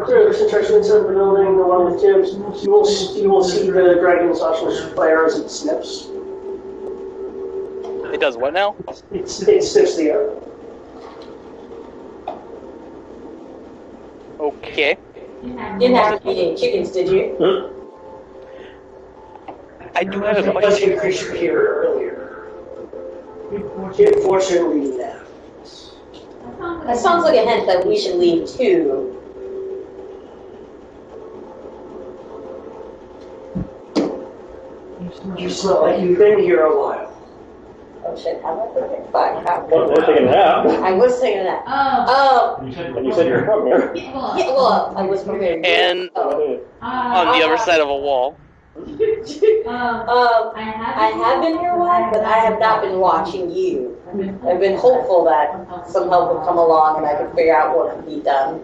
clear this section inside the building, the one with Tibbs. You will see the dragon's oscillus flare as it snips. It does what now? It sniffs the air. Okay. You didn't have to be eating chickens, did you? I do have a There was question. a creature here earlier. It unfortunately left. That sounds like a hint that we should leave too. You smell like you've been here a while. Oh shit, have I been here? Fuck. We're taking a nap. I was thinking that. Oh. And you said you were from here. Yeah, well, I was prepared. And on the other side of a wall. I have been here a while, but I have not been watching you. I've been hopeful that some help would come along and I could figure out what could be done.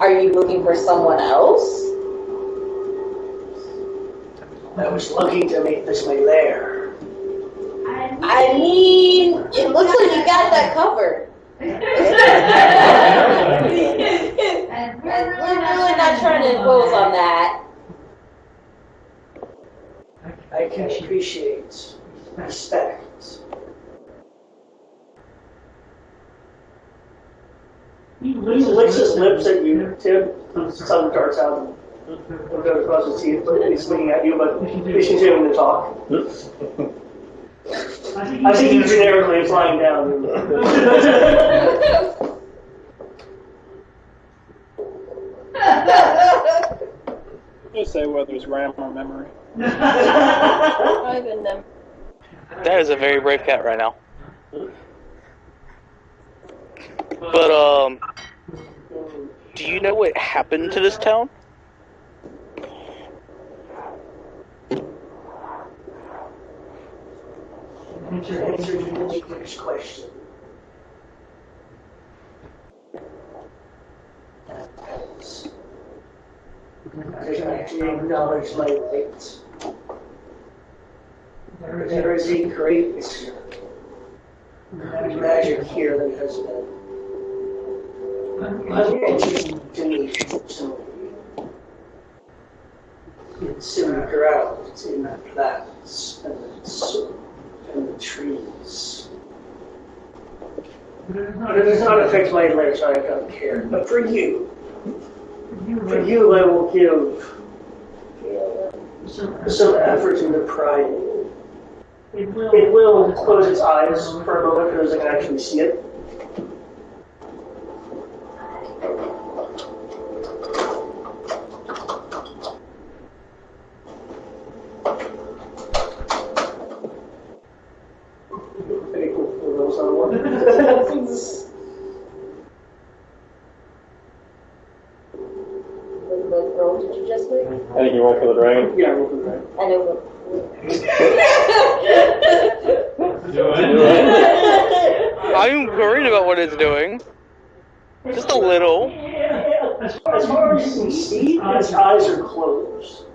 Are you looking for someone else? I was looking to make this my lair. I mean, it looks like you got that covered. We're really not trying to impose on that. I can appreciate respect. He licks his lips at you, Tim. Sun darts out and goes across his teeth, but he's looking at you, but he's continuing to talk. I think he generically is lying down. Just say whether it's RAM or memory. That is a very brave cat right now. But, do you know what happened to this town? Answer the first question. I actually acknowledge my weight. There is a great magic here that has been uninteresting to me personally. It's in the ground, it's in the plants, and the trees. But it does not affect my life, so I don't care. But for you, I will give some effort into prying. It will close its eyes for a moment because I can actually see it. Very cool. Those on one. What roll did you just make? I think you rolled for the dragon. Yeah, roll for the dragon. I know. I'm worried about what it's doing. Just a little. As far as you can see, its eyes are closed.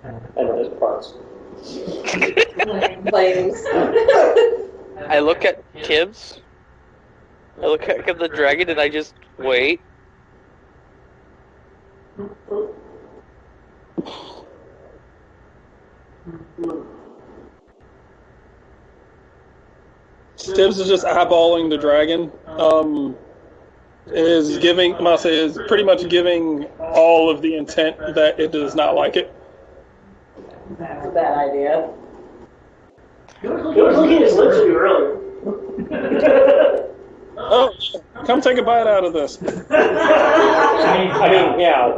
And his parts. Flames. I look at Tibbs. I look at the dragon and I just wait. Tibbs is just eyeballing the dragon. Is pretty much giving all of the intent that it does not like it. That's a bad idea. He was looking at his lips at you earlier. Oh, come take a bite out of this. I mean, yeah.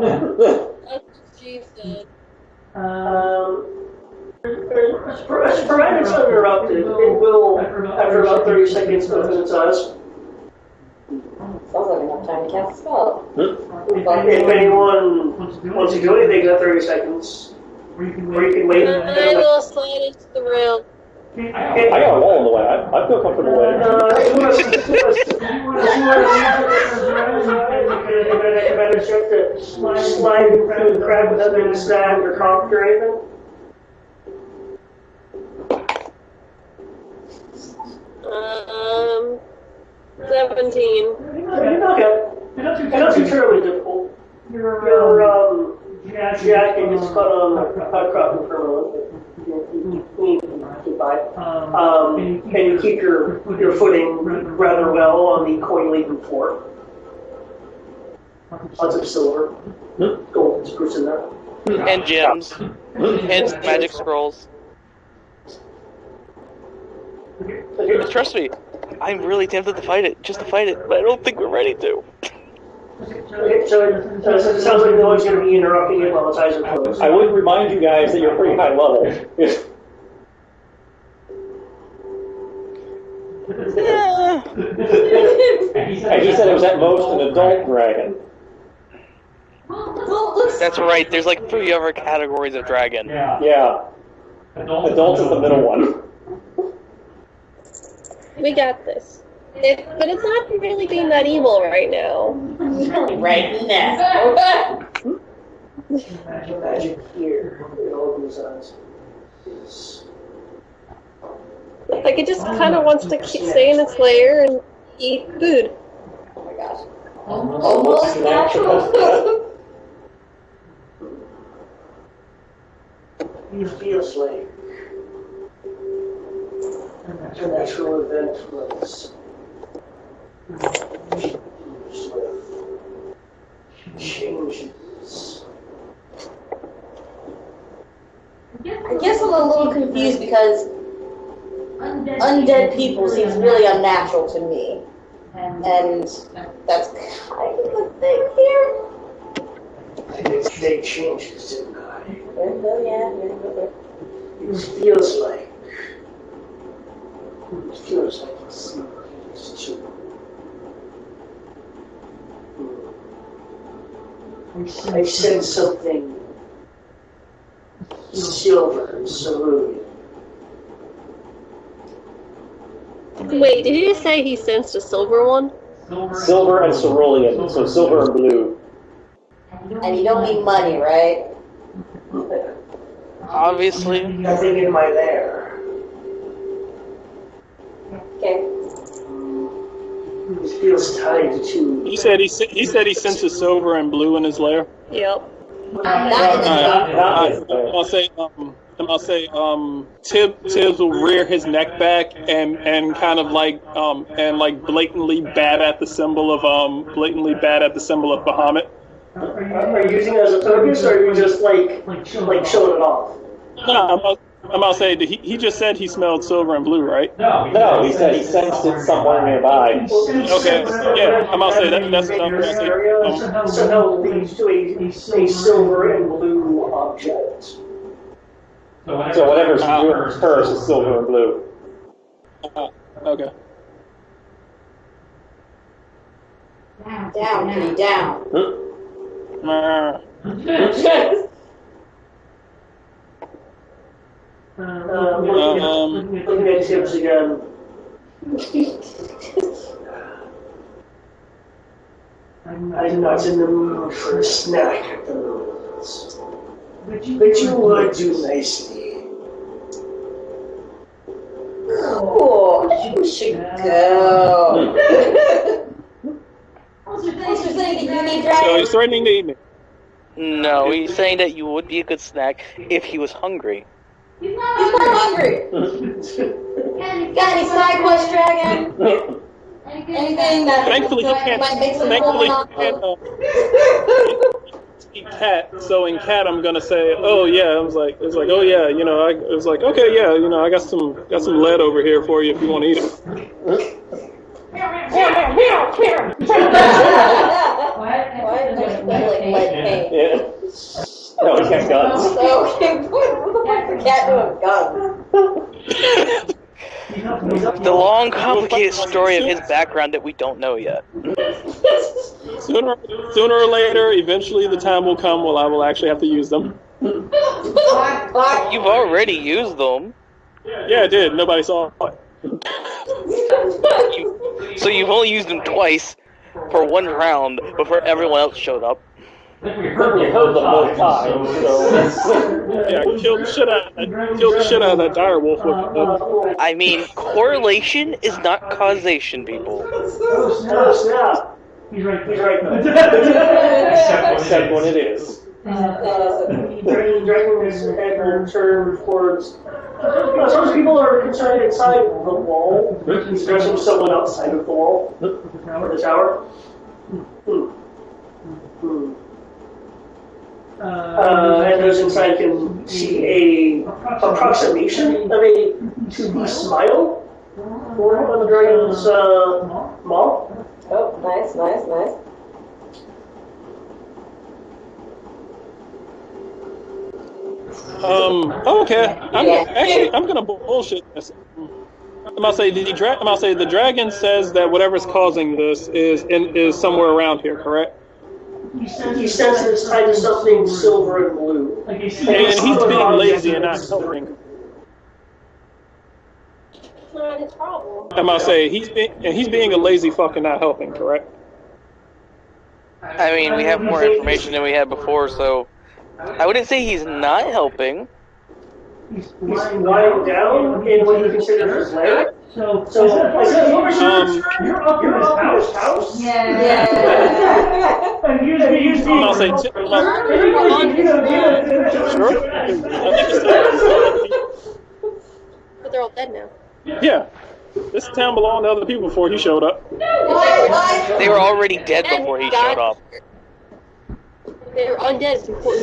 Provided it's uninterrupted, it will, after about 30 seconds, open its eyes. Sounds like enough time to cast a spell. If anyone wants to do anything in 30 seconds, or you can wait. I will slide into the room. I got a wall in the way. I feel comfortable with it. Better check to slide through the crack without being stabbed or coughed or anything. 17. Okay. Not too terribly difficult. Your jacket gets caught on a crop permanently. You keep by. And you keep your footing rather well on the coin-laden floor. Lots of silver, gold, spruce in there. And gems. And magic scrolls. But trust me, I'm really tempted to fight it, just to fight it, but I don't think we're ready to. Okay, so it sounds like no one's going to be interrupting it while its eyes are closed. I would remind you guys that you're pretty high level. Yeah. And he said it was at most an adult dragon. That's right, there's like 3 other categories of dragon. Yeah. Adult is the middle one. We got this. But it's not really being that evil right now. Right now. Magic here in all of these eyes is Like, it just kind of wants to stay in its lair and eat food. Oh my gosh. Almost natural. it feels like a natural event was changes. I guess I'm a little confused because undead people seems really unnatural to me. And that's kind of the thing here. They changes, didn't I? Oh, yeah. It feels like it's too. I sense something silver and cerulean. Wait, did you just say he sensed a silver one? Silver and cerulean, so silver and blue. And you don't need money, right? Obviously. Nothing in my lair. Okay. It feels tied to. He said he senses silver and blue in his lair. Yep. I'll say Tibbs will rear his neck back and kind of like blatantly bat at the symbol of Bahamut. Are you using it as a focus, or are you just like showing it off? No, I'm about to say he just said he smelled silver and blue, right? No, he said he sensed it somewhere nearby. Okay, yeah, I'm about to say that's what I'm going to say. Somehow leads to a silver and blue object. So whatever's hers is silver and blue. Okay. Down, kitty, down. Looking at Tibbs again. I'm not in the mood for a snack at the moment. But you would do nicely. Oh, you should go. What's your thing? You need So dragon? he's threatening to eat me. No, he's saying that you would be a good snack if he was hungry. He's not hungry. Got any side quest, dragon? Anything that Thankfully, he can't. might make some Thankfully, he can't. Cat. So in cat, I'm gonna say, oh yeah. It's like, oh yeah. I was like, okay, yeah. I got some lead over here for you if you want to eat it. What? Like lead paint. Yeah. No, he's got guns. Okay, what the cat doing guns? The long, complicated story of his background that we don't know yet. Sooner or later, eventually the time will come when I will actually have to use them. You've already used them. Yeah, I did. Nobody saw it. So you've only used them twice for one round before everyone else showed up. certainly heard them both times, so... Yeah, killed the shit out of that dire wolf with I mean, correlation is not causation, people. Oh, snap. He's right though. Except when it is. Dragging his head will turn towards. Some people are concerned inside the wall. He's addressing someone outside of the wall. The tower. And those inside can see a approximation of a 2D smile on the dragon's maw. Oh, nice. Okay. I'm gonna bullshit this. I'm gonna say the dragon says that whatever's causing this is somewhere around here, correct? He says it's tied to something silver and blue. And he's being lazy and not helping. It's not his problem. I'm gonna say he's being a lazy fuck and not helping, correct? I mean, we have more information than we had before, so I wouldn't say he's not helping. He's lying down in what he considers his lair. So you're up in his house? Yeah. And he's being... I'll say But they're all dead now. yeah. This town belonged to other people before he showed up. They were already dead before he showed up. They were undead before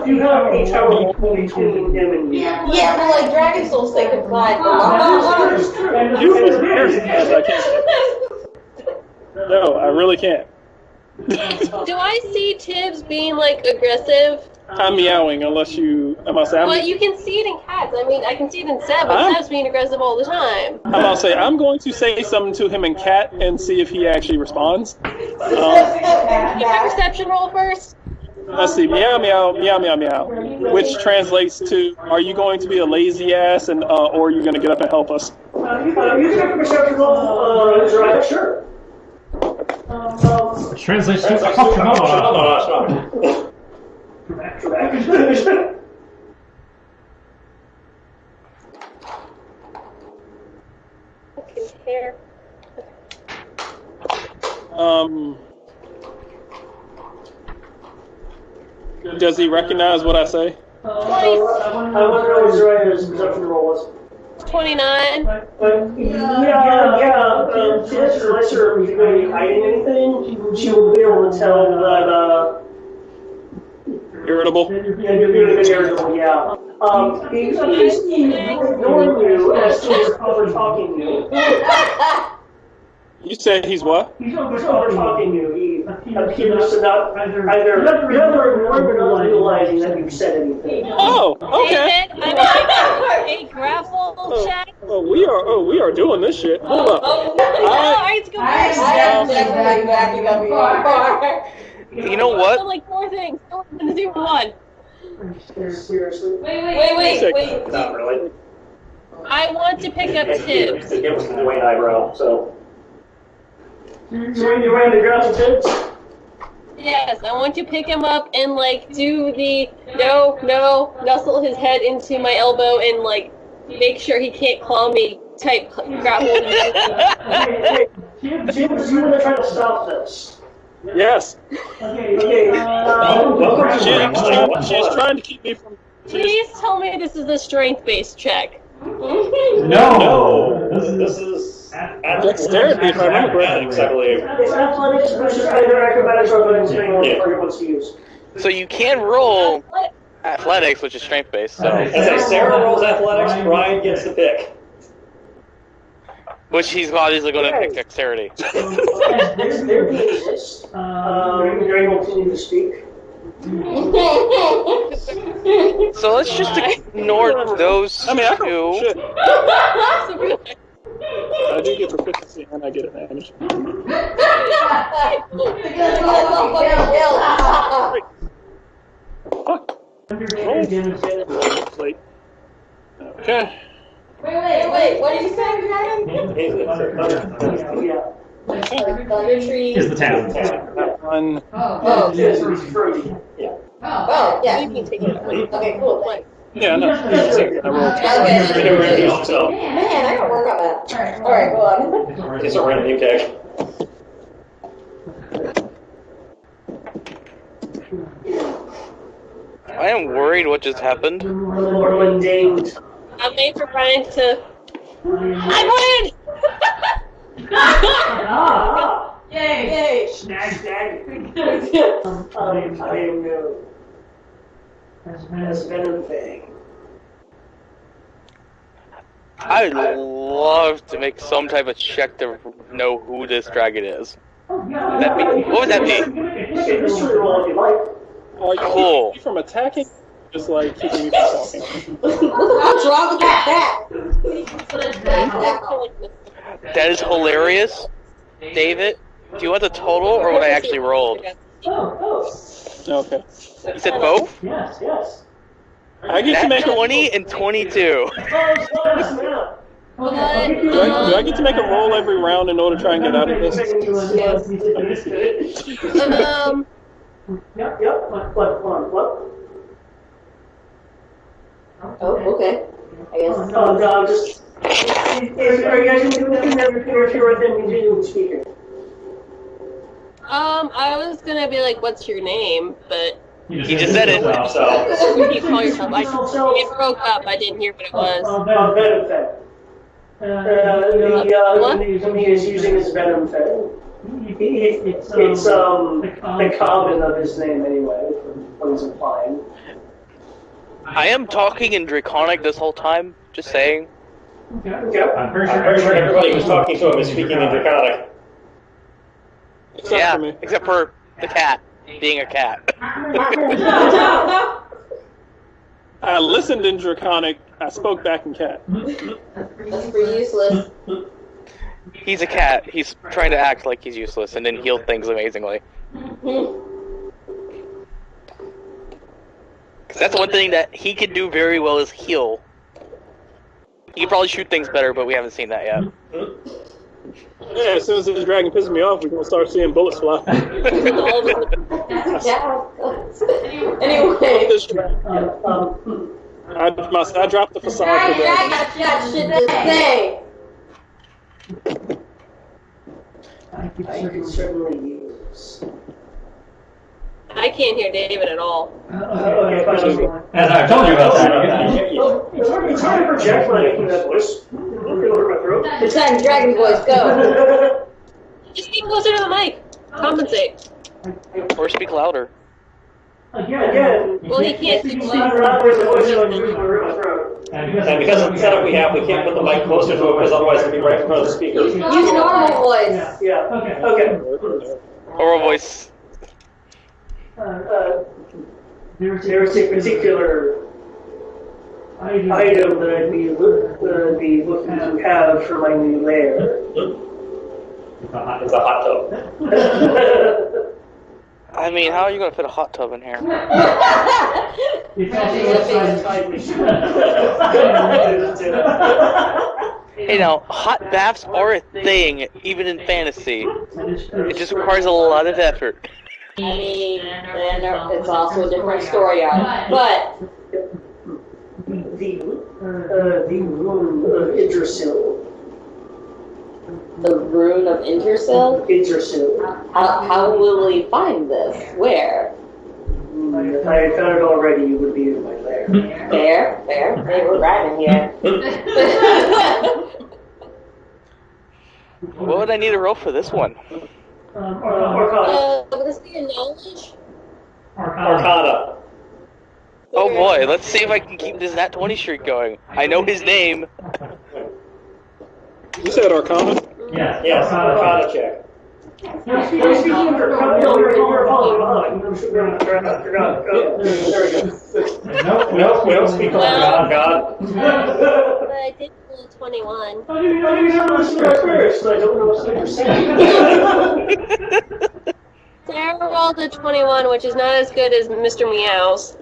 You have a tower between him and you. Yeah, but like dragon souls say goodbye. No, I really can't. Do I see Tibbs being like aggressive? I'm meowing unless you. But you can see it in cats. I mean, I can see it in Seb, but Seb's being aggressive all the time. I'm going to say something to him in cat and see if he actually responds. Give a perception roll first. Let's see, meow, meow, meow, meow, meow, which translates to, are you going to be a lazy ass and or are you going to get up and help us? You can make a perception roll, sure. Translates to Here. Does he recognize what I say? I wonder what Zeraya's perception roll was. 29. Unless you're going to be hiding anything, she will be able to tell that, Irritable? you're being a bit irritable, yeah. He's ignoring you as he's over-talking you. You said he's what? He's over-talking you. He appears to not either ignoring or not realizing that you've said anything. Oh, okay. David, I need a grapple check. We are doing this shit. Hold up. Alright, go You know what? So like 4 things. Go to 0 1. Seriously? Wait. Not really. I want to pick up Tibbs. It was the white eyebrow, so... So you ran to grab some tips? Yes, I want to pick him up and like do the nuzzle his head into my elbow and like make sure he can't claw me type grapple. Okay, James, you want to try to stop this? Yes. Okay. She's trying to keep me from... Please tell me this is a strength-based check. No. This is... Dexterity, if I remember correctly. Exactly. It's athletics versus either acrobatics or athletics, depending on what target wants to use. So you can roll athletics, which is strength-based, so... As I say, Sarah rolls athletics, Brian gets the pick. Which he's obviously going to pick dexterity. There exists. You're able to continue to speak. So let's just ignore those I can two. shit. I do get proficiency and I get advantage. Fuck. Wait. Okay. Wait, what are you saying, Dragon? Yeah. Thunder Tree. Is the town. One. Oh, It's fruity. oh, yeah. You can take it. Okay, cool. Thanks. Yeah, no. I rolled. Okay. So, Man, I gotta work on that. Alright, go on. it's a random name tag. I am worried what just happened. The more mundane. I'm waiting for Brian to. I win! Ah! Yay! Snag. I am no. Has been a thing. I'd love to make some type of check to know who this dragon is. What would that be? Okay, mystery roll if you like. Are you Cool. keeping me from attacking? Just like keeping me from talking. What's wrong with that That is hilarious. David, do you want the total or what I actually rolled? Okay. You said both? Yes. I get to That make a 20 and 22. Do I get to make a roll every round in order to try and get out of this? Yep. What? Oh, okay. I guess. No, just. Are you guys doing everything or if you're within continuing speaking? I was gonna be like, "What's your name?" But You just said it. So, you call yourself. It broke up. I didn't hear what it was. Venom Fang. The he is using his Venom Fang. It's the common of his name anyway, from what he's implying. I am talking in Draconic this whole time, just saying. Okay. I'm I'm pretty sure everybody who's talking to him is speaking in Draconic. Except for me. Except for the cat, being a cat. I listened in Draconic. I spoke back in Cat. That's pretty useless. He's a cat. He's trying to act like he's useless and then heal things amazingly. Because that's one thing that he can do very well is heal. He can probably shoot things better, but we haven't seen that yet. Yeah, as soon as this dragon pisses me off, we're gonna start seeing bullets fly. Yeah. Fuck Anyway. this dragon. I dropped the facade for I dragon. got shit to say. I could certainly use. I can't hear David at all. Okay, fine. As I told you about that. It's hard to project when I'm making that voice. Over my throat. The time dragon voice go. Just get closer to the mic. Compensate. Or speak louder. Again, Well, he can't speak it's loud. not raise the voice over my throat. And because of the setup we have, we can't put the mic closer to it because otherwise it'll be right in front of the speaker. Use normal voice. Yeah. Okay. Or a voice. There is a particular item that I'd be looking to have for my new lair. It's a hot tub. I mean, how are you going to fit a hot tub in here? Hey now, hot baths are a thing, even in fantasy. It just requires a lot of effort. I mean, and it's also a different story on it. But the room of Idrisil. the rune of Intersil? Idrisil. How will we find this? Where? If I had found it already, you would be in my lair. There. They were driving here. What would I need to roll for this one? Arcana. Would this be a knowledge? Arcana. Oh boy, let's see if I can keep this Nat 20 streak going. I know his name. You said Arcana? Yes, Arcana check. You're speaking of Arcana. You're following behind. There we go. No, we don't speak of God. But I did roll 21. I didn't even listen to my first, so I don't know what you're saying. Sarah rolled a 21, which is not as good as Mr. Meow's.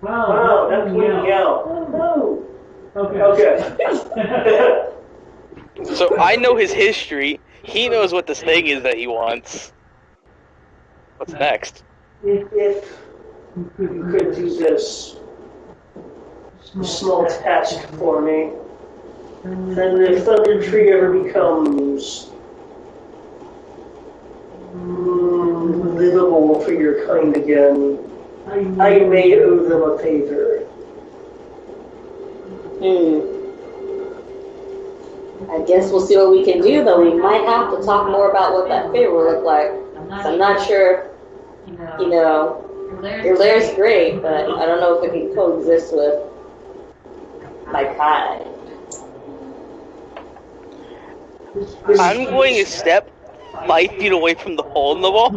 Wow, that's winning out. Oh, no. Okay. So I know his history. He knows what this thing is that he wants. What's next? If you could do this small task for me, then if Thunder Tree ever becomes livable for your kind again, I may owe them a favor. I guess we'll see what we can do, though. We might have to talk more about what that favor will look like. So I'm not sure, your lair's great, but I don't know if it can coexist with my kind. I'm going to step 5 feet away from the hole in the wall.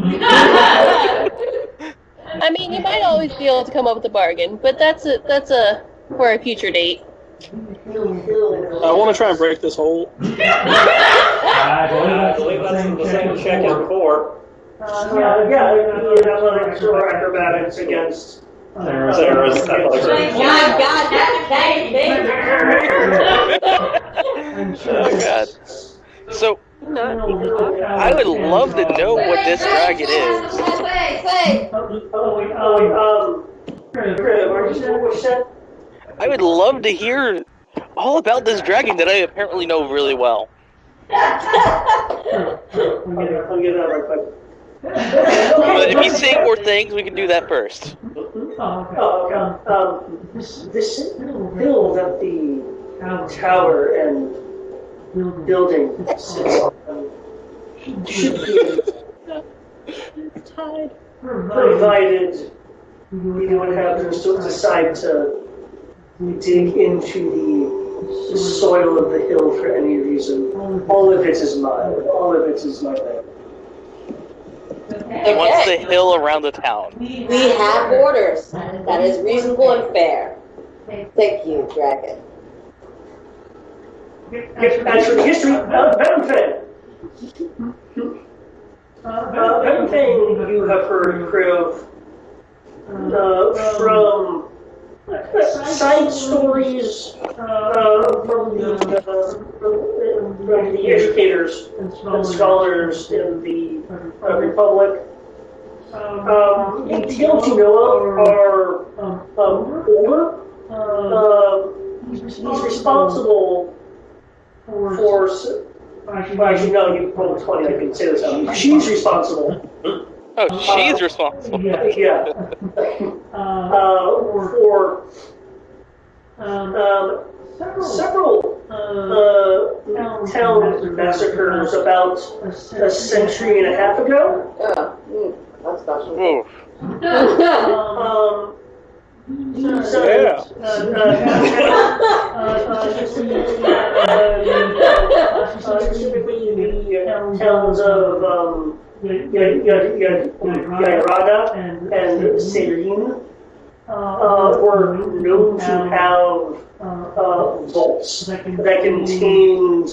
I mean, you might always be able to come up with a bargain, but that's for a future date. I want to try and break this hole. I believe that's the same check as before. Athletics or acrobatics against. There's athletics. God, that's Oh god. So, I would love to know what this dragon is. I would love to hear all about this dragon that I apparently know really well. I'll get that right quick. But if he's saying more things, we can do that first. This hill that the tower and building sits on should be provided you would have to decide to dig into the soil of the hill for any reason. All of it is mine. All of it is my land. He wants the hill around the town. We have orders. That is reasonable and fair. Thank you, Dragon. As for the history, Venomfang. Venomfang you have heard, Kriv, from side stories from the educators and scholars in the Republic. The tales you know of are older. He's responsible for. Actually, no, you rolled 20. I can say this out. She's responsible. Oh, she's responsible. Yeah. For several town massacres about a century and a half ago. That's special. Oof. Specifically the towns of Yairada and Serene were known to have vaults that contained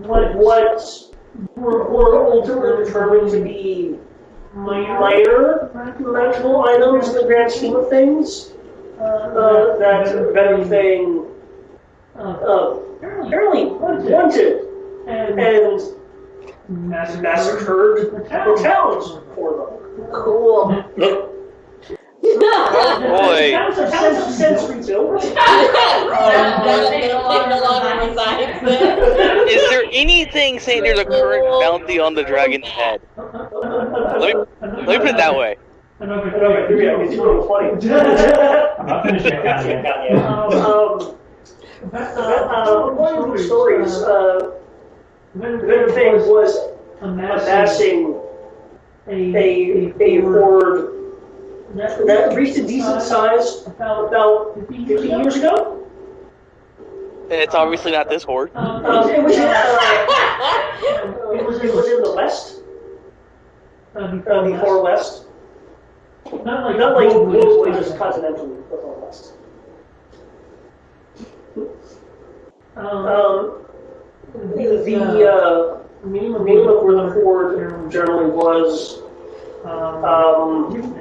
what were ultimately determined to be minor magical items in the grand scheme of things. That everything apparently wanted and massacred the towns for them. Cool. Oh boy. Towns have since rebuilt. Is there anything saying there's a current bounty on the dragon's head? Let me put it that way. Okay, here we go. It's really funny. I'm not finished yet. One of these stories, Venomfang was amassing a horde that reached a decent size about 50 years ago. And it's obviously not this horde. It was in the west, the far west. Not like locally, just continentally, the far west. The name of where the horde generally was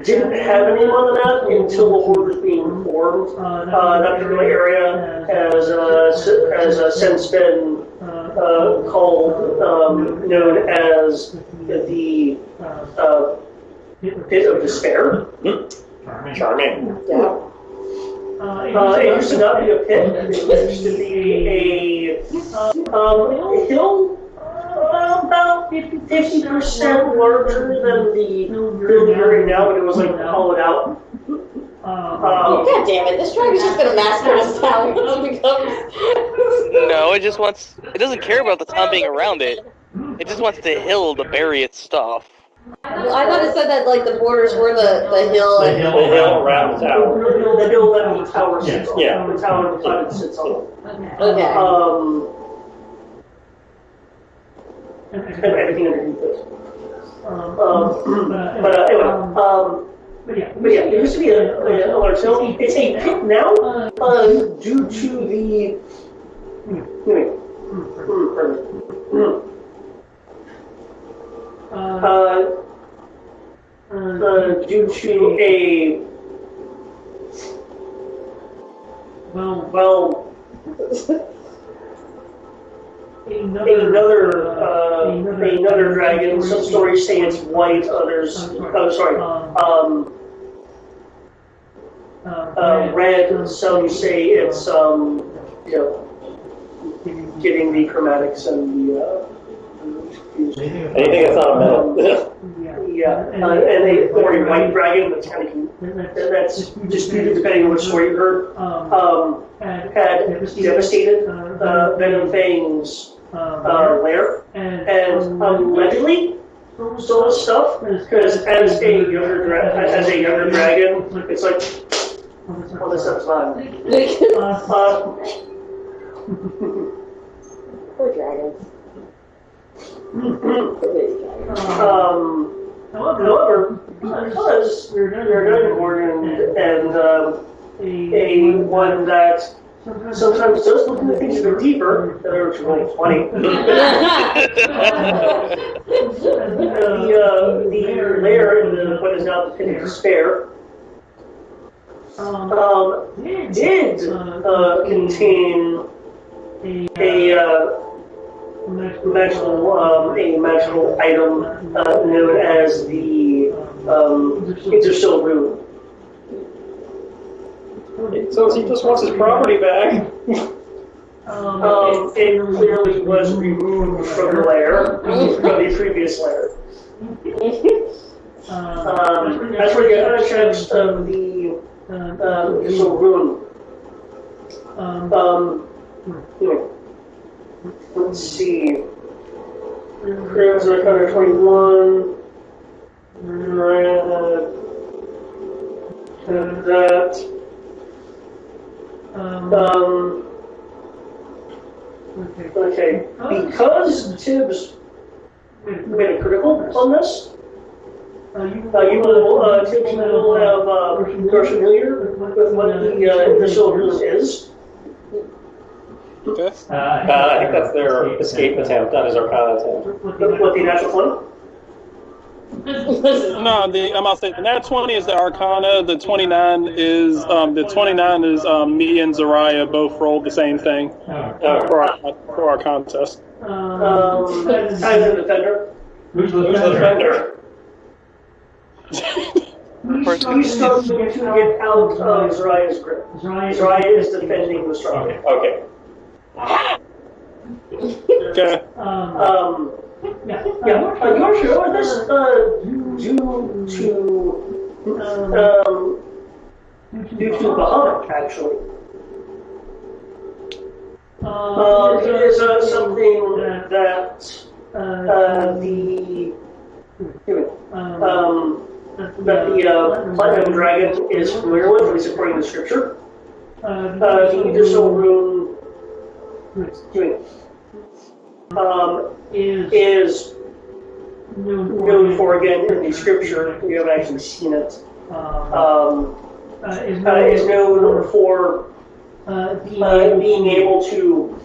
didn't have a name on the map until the horde was being formed. That particular area has since been known as the Pit of Despair. Charming. Yeah. It used to not be a pit. It used to be a hill about 50% larger than the building area now, but it was like hollowed out. God damn it! This tribe is just gonna massacre this town once it becomes. No, it just wants. It doesn't care about the town being around it. It just wants the hill to bury its stuff. Well, I thought it said that like the borders were the hill. The And, hill The hill around the tower. The hill that the tower sits on. Yeah. The tower that it sits on. okay. And everything underneath it. But anyway, but yeah, it used to be a large hill. It's a pit now, due to the. Due to a another dragon. Some stories say it's white, others red. Some say it's getting the chromatics and the Anything that's not a metal. yeah, and a thorny white dragon that's kind of that's disputed depending on which story you heard. Had devastated Venom Fang's lair, and allegedly stole his stuff because as a younger dragon, it's like, well, this stuff's mine. Poor dragons. However, because you're a dragonborn and a one that sometimes does look into things a bit deeper than originally 20. The lair in what is now the Pit of Despair did contain a magical item known as the Interstellar Rune. So he just wants his property back. It clearly was removed from the lair, from the previous lair. That's where you have checks of the Interstellar Rune. Anyway. Let's see. Crimson Arcana 21. That. Okay. Because Tibbs made a critical on this, Tibbs will have you're familiar with what the Interstellar Rune is. Okay. I think that's their escape attempt, not his Arcana attempt. What the natural one? No, I'm about to say the nat 20 is the Arcana. The 29 is me and Zariah both rolled the same thing for our contest. I'm the defender. Who's the defender? We start to get out of Zariah's grip. Zariah is defending the strong. Okay. Okay. You're sure this due to Bahamut, actually. It is something that the Platinum Dragon is familiar with, at least according to the scripture. The Interstellar Rune is known for, again, in the scripture, we haven't actually seen it, is known for being able to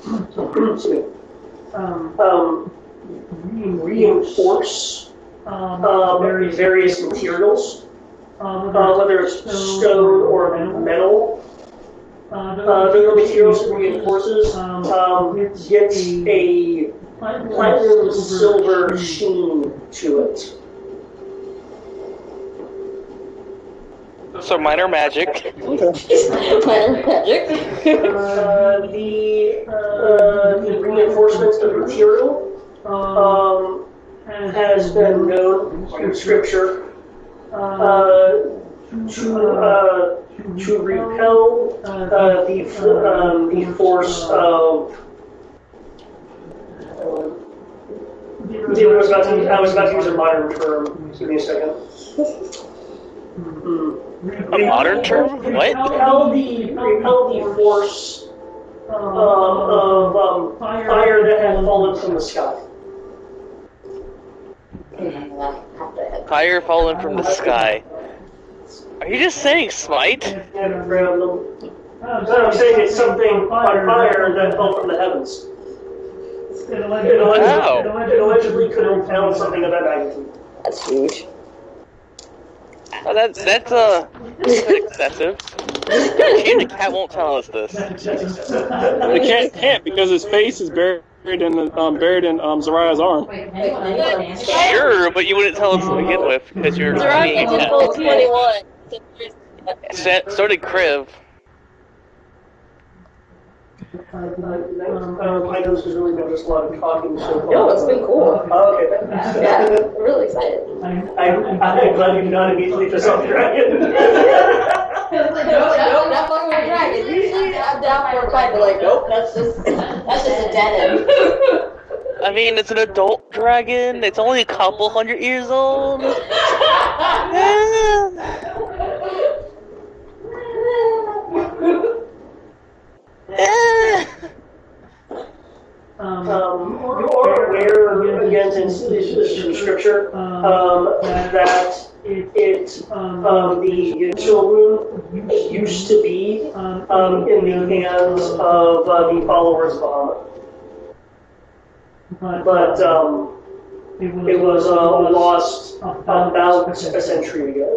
reinforce various materials, whether it's stone or metal. the materials it reinforces gets a platinum silver sheen to it. So minor magic. Minor magic. The reinforcement of material has been known in scripture to repel the force of. I was about to use a modern term. Give me a second. A modern term? What? Repel the force of fire that had fallen from the sky. Fire fallen from the sky. Are you just saying smite? No, I'm saying it's something on fire that fell from the heavens. It allegedly could have found something of that magnitude. That's huge. Oh, that's a bit excessive. Shame the cat won't tell us this. The cat can't because his face is buried in Zariah's arm. Sure, but you wouldn't tell us to begin with because you're being a Zariah just cat. rolled 21. So did Kriv. I know this is really been just a lot of talking so far. No, it's been cool. Oh, okay, thanks. Yeah, I'm really excited. I'm glad you did not immediately just off dragon. Nope, not fucking with dragon. Usually I'm down for a fight, but like, nope, that's just a dead end. I mean, it's an adult dragon. It's only a couple hundred years old. You are aware, again, since this is from scripture, that the initial rune used to be in the hands of the followers of Bahamut. But it was lost about a century ago.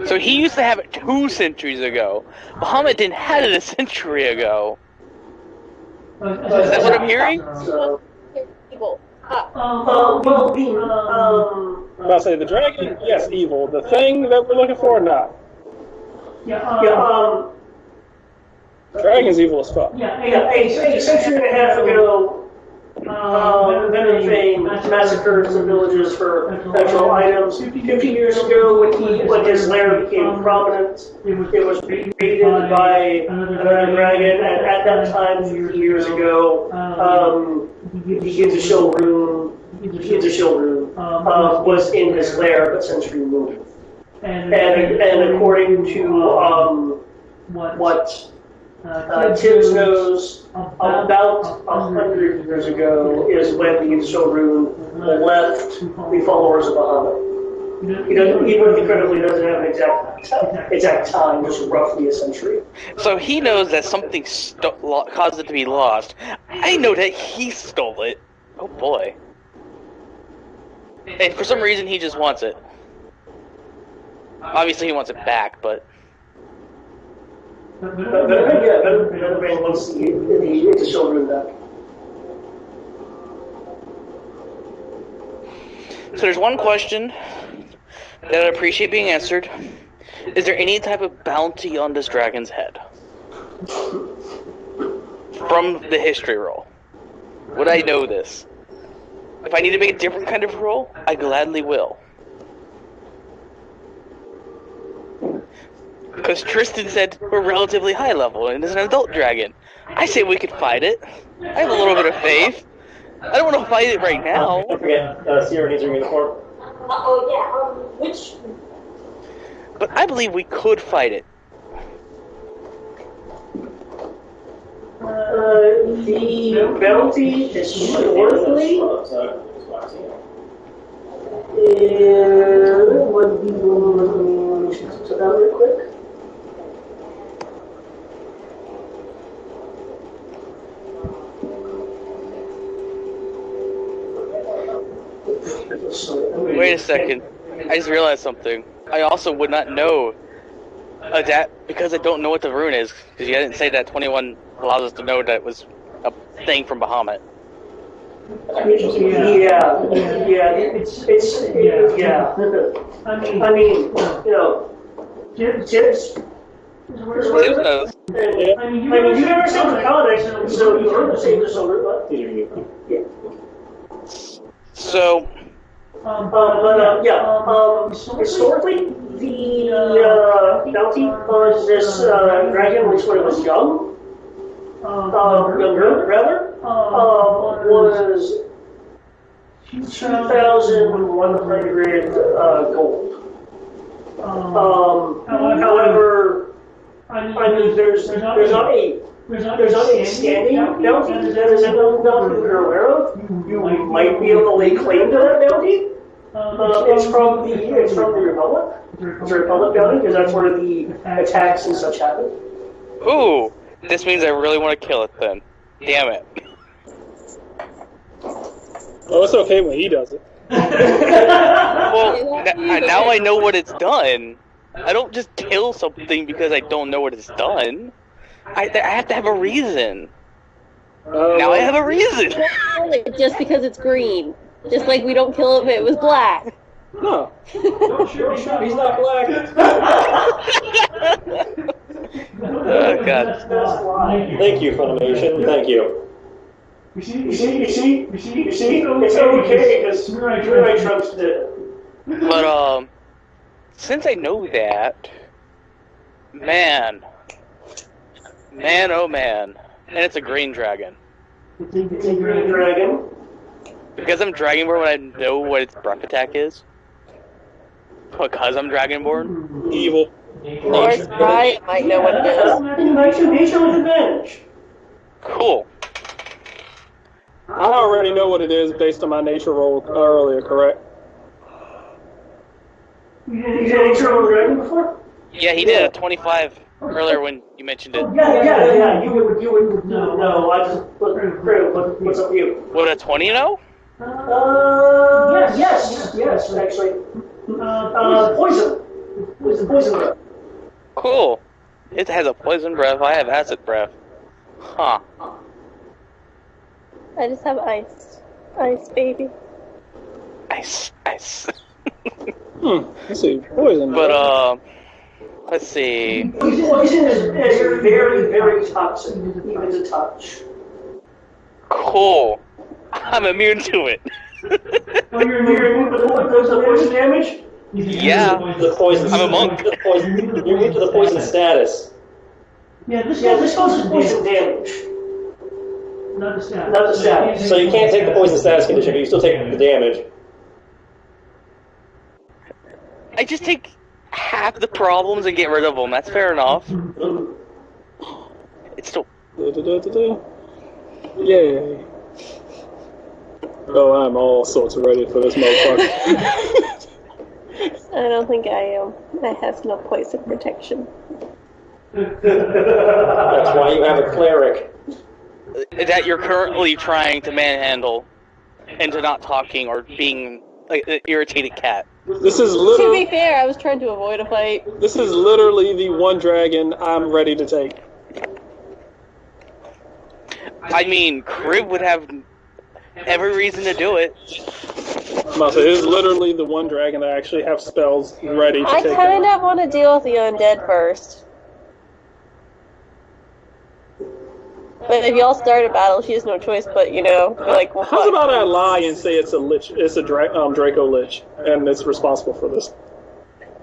So he used to have it 2 centuries ago. Bahamut didn't have it a century ago. Is that what I'm hearing? So, People. well, I'm about to say the dragon, yes, evil. The thing that we're looking for, not. Dragon's evil as fuck. A century and a half ago, Venom Fame massacred some villages for natural items. 50 years ago, when his lair became prominent, it was raided by another dragon, and at that time, 50 years ago, the Gizashil rune was in his lair, but since removed. And according to what Tibbs knows, about 100 years ago is when the Gizashil rune left the followers of Bahamut. He incredibly doesn't have an exact time, just roughly a century. So he knows that something caused it to be lost. I know that he stole it. Oh boy. And for some reason he just wants it. Obviously he wants it back, but... Venom Fame wants the Gizashil rune back. So there's one question that I appreciate being answered. Is there any type of bounty on this dragon's head? From the history roll. Would I know this? If I need to make a different kind of roll, I gladly will. Because Tristan said we're relatively high level and it's an adult dragon. I say we could fight it. I have a little bit of faith. I don't want to fight it right now. Don't forget, Sierra needs her uniform. Which? But I believe we could fight it. The bounty historically would be so that real quick. Wait a second. I just realized something. I also would not know That because I don't know what the rune is, because you didn't say that 21 allows us to know that it was a thing from Bahamut. Yeah. I mean, Tips. Tips knows. I mean, you've never seen the comics, so you heard the same disorder, but yeah. So, historically, the bounty on this dragon, which when it was young, younger rather, was 2,100 gold. However, I mean, there's not a standing bounty that is a known bounty that you're aware of. You might be able to lay claim to that bounty. It's from the Republic. It's a Republic bounty because that's where the attacks and such happen. ooh, this means I really want to kill it then. Damn it. Oh, it's okay when he does it. Well, now I know what it's done. I don't just kill something because I don't know what it's done. I have to have a reason. Now I have a reason. Don't kill it just because it's green. Just like we don't kill it if it was black. No. He's not black. Oh, God. Thank you, Funimation. Thank you. You see? It's okay because Samurai Trunks did it. But, since I know that, man, oh man, and it's a green dragon. It's a green dragon. Because I'm Dragonborn, when I know what its breath attack is. Because I'm Dragonborn. Evil. Lord, I might know what it is. Nature with advantage. Cool. I already know what it is based on my nature roll earlier, correct? You did nature roll dragon before? Yeah, he did a 25 earlier when you mentioned it. Yeah. You would no. I just what's up with you? What, a 20, you know? Yes, actually. Poison breath. Cool. It has a poison breath. I have acid breath. Huh. I just have ice. Ice, baby. Ice. Let's see. Poison. But, let's see. Poison is very, very toxic, even to touch. Cool. I'm immune to it. You're immune to the poison damage? Yeah. The poison. I'm a monk. You're immune to the poison status. Yeah, this causes poison damage. Not the status. So you can't take the poison status condition, but you still take the damage. I just take half the problems and get rid of them. That's fair enough. It's still... Yay. Oh, I'm all sorts of ready for this motherfucker. I don't think I am. I have no poison protection. That's why you have a cleric. That you're currently trying to manhandle into not talking or being like an irritated cat. This is To literally... be fair, I was trying to avoid a fight. This is literally the one dragon I'm ready to take. I mean, Crib would have every reason to do it. It is literally the one dragon that I actually have spells ready to I take. kind of want to deal with the undead first. But if y'all start a battle, she has no choice but, be like, well, How's about I lie and say it's a lich? It's a Draco lich, and it's responsible for this.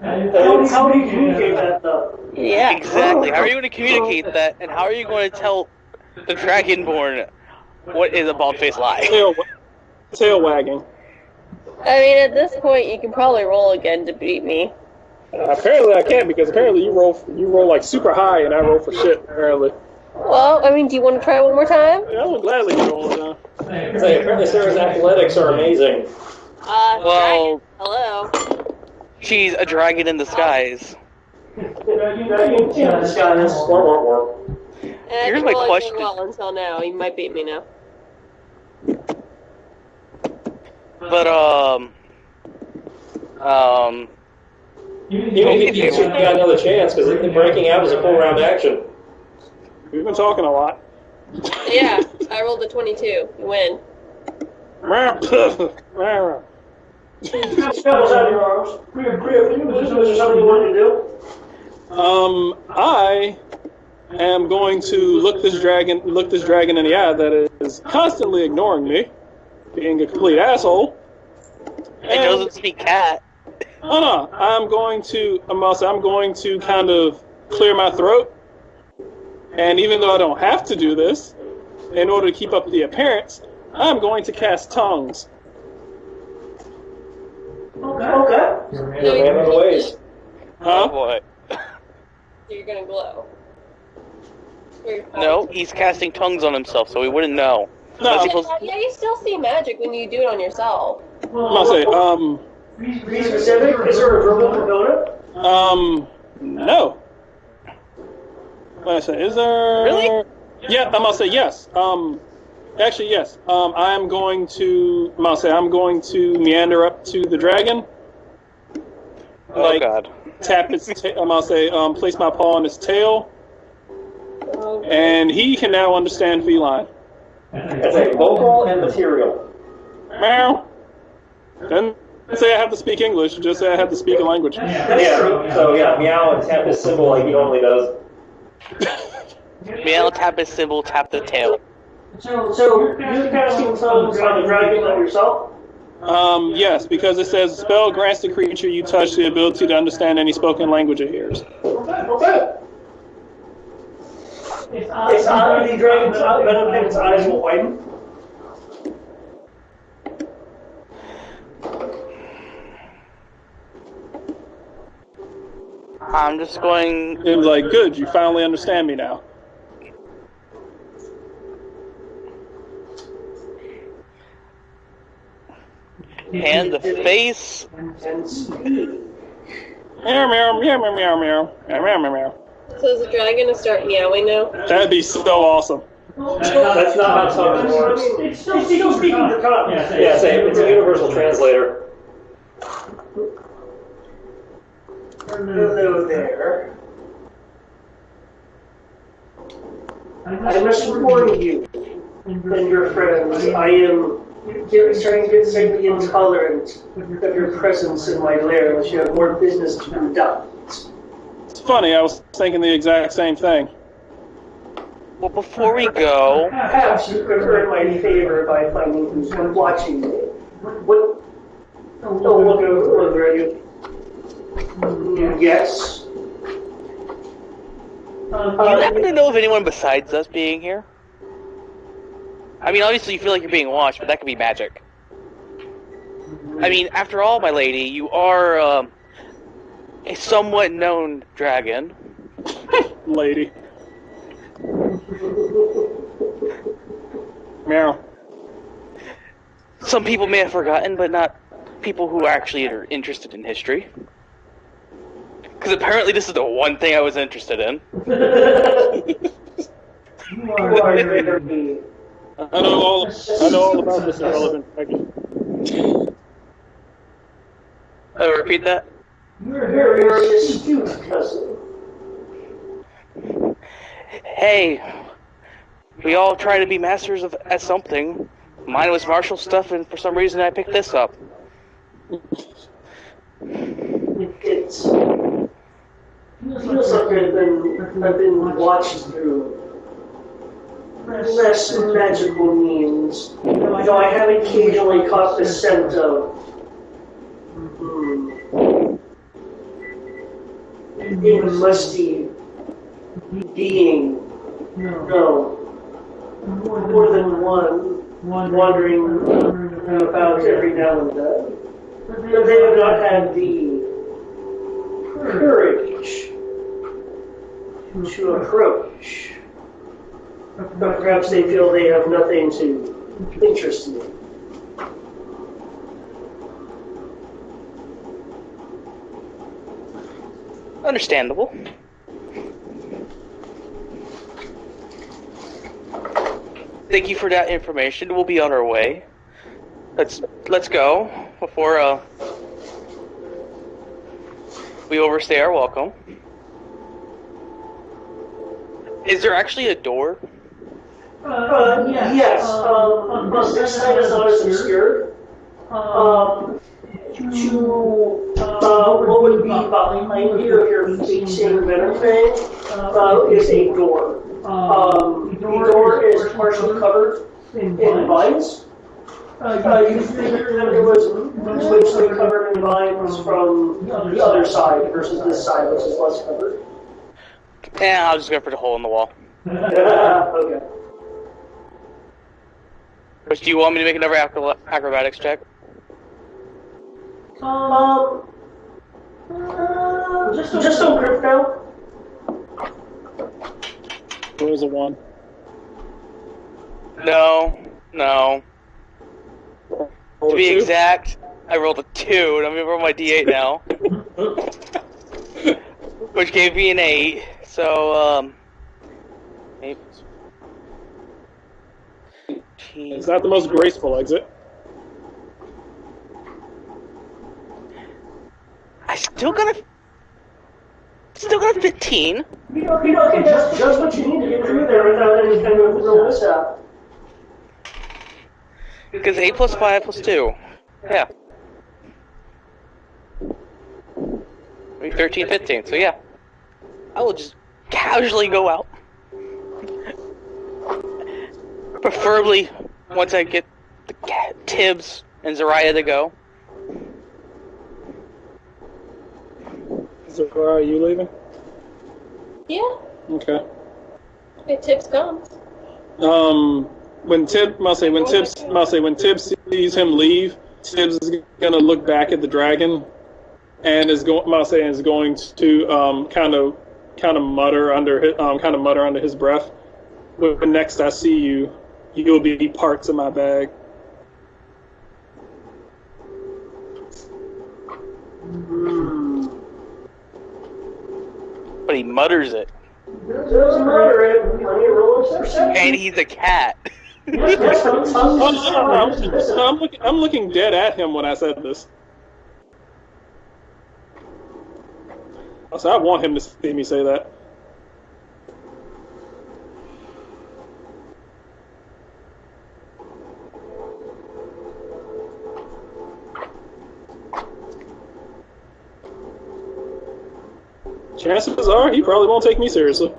How do you communicate that, though? Yeah. Exactly. How are you going to communicate that, and how are you going to tell the Dragonborn what is a bald-faced lie? Tail wagging. I mean, at this point, you can probably roll again to beat me. Apparently I can't, because apparently you roll like super high, and I roll for shit, apparently. Well, I mean, do you want to try one more time? Yeah, I will gladly roll now. Say, apparently Sarah's athletics are amazing. Well, Dragon, hello. she's a dragon in disguise. Here's my question. Well, until now, you might beat me now. But, Even if you got another chance, because breaking out is a full round action. We've been talking a lot. Yeah, I rolled a 22. You win. Spells out of your arms. Was there something you wanted to do? I am going to look this dragon in the eye that is constantly ignoring me, being a complete asshole. It doesn't speak cat. No, I'm going to kind of clear my throat. And even though I don't have to do this, in order to keep up the appearance, I'm going to cast tongues. Okay. You're a man of the ways. Oh boy. So you're gonna glow. No, he's casting tongues on himself, so he wouldn't know. No, Yeah, you still see magic when you do it on yourself. I'll say, Be specific. Is there a verbal component? no. Let's say, is there? Really? Yeah, I'm gonna say yes. Actually, yes. I'm going to meander up to the dragon. Oh god. Tap its. I'm gonna say, place my paw on its tail, and he can now understand feline. That's a vocal and material. Meow. Doesn't say I have to speak English. Just say I have to speak a language. Yeah, so yeah, meow and tap his symbol like he normally does. Meow, tap his symbol, tap the tail. So you're casting tongues on the dragon on yourself? Yes, because it says spell grants the creature you touch the ability to understand any spoken language it hears. Okay. It's odd the dragon's venom and its eyes will widen. I'm just going. It was like, good, you finally understand me now. And the face. And speed. Meow, meow, meow, meow, meow, meow, meow, meow, meow, meow. So is the dragon gonna start meowing now? That'd be so awesome. That's not how tongues works. It's still speaking the tongue. Yeah, same. It's a universal translator. Hello there. I must warn you and your friends, I am starting to get slightly intolerant of your presence in my lair unless you have more business to conduct. It's funny, I was thinking the exact same thing. Well, before we go, Perhaps you could earn my favor by finding who's watching me. What? Oh, look over at you. Yes. do you happen to know of anyone besides us being here? I mean, obviously you feel like you're being watched, but that could be magic. I mean, after all, my lady, you are a somewhat known dragon. Lady. Meow. Some people may have forgotten, but not people who actually are interested in history. Because apparently this is the one thing I was interested in. You are very I know all about this irrelevant dragon. Repeat that? You're very astute, cousin. Hey, we all try to be masters at something. Mine was martial stuff, and for some reason I picked this up. It feels like I've been watched through less magical means, though I have occasionally caught the scent of a musty being. No, more than one wandering about every now and then. But they have not had the courage to approach. But perhaps they feel they have nothing to interest me. Understandable. Thank you for that information. We'll be on our way. Let's go before We overstay our welcome. Is there actually a door? Yes. This side is not as obscured. To what would be behind you if you're facing Venom is a door. The door is partially covered in vines. You figure that it was mostly covered in vines from the other side versus this side, which is less covered. Yeah, I'll just go for the hole in the wall. Okay. Which, do you want me to make another acrobatics check? Just so crypto. It was a 1. No. Roll To a be 2? exact, I rolled a 2, and I'm gonna roll my d8 now. Which gave me an 8, so, 8 It's not the most graceful exit. I still got a 15. Okay, just what you need to get through there without any kind of real mishap. Because 8 plus 5 plus 2. Yeah. 13, 15, so yeah. I will just casually go out. Preferably once I get the Tibbs and Zariah to go. Zara, are you leaving? Yeah. Okay. If Tibbs comes. When Tibbs sees him leave, Tibbs is gonna look back at the dragon, and is going to kind of mutter under his breath. When next I see you, you'll be parts of my bag. But he mutters it. Doesn't matter, And he's a cat. I'm looking dead at him when I said this. So I want him to see me say that. Chances are he probably won't take me seriously.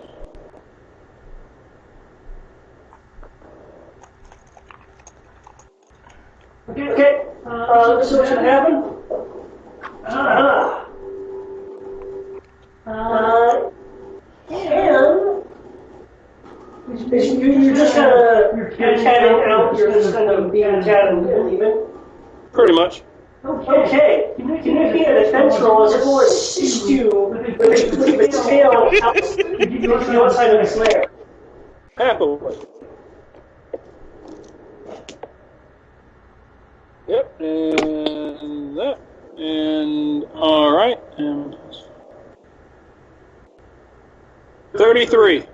Okay, so what should happen? You're just kind of, you're catting out, you're just kind of being a cat and leaving? Pretty much. Okay, can you make a defense roll as it will assist you with its tail outside of its lair? Happily. Yep, and that, and alright, and 33.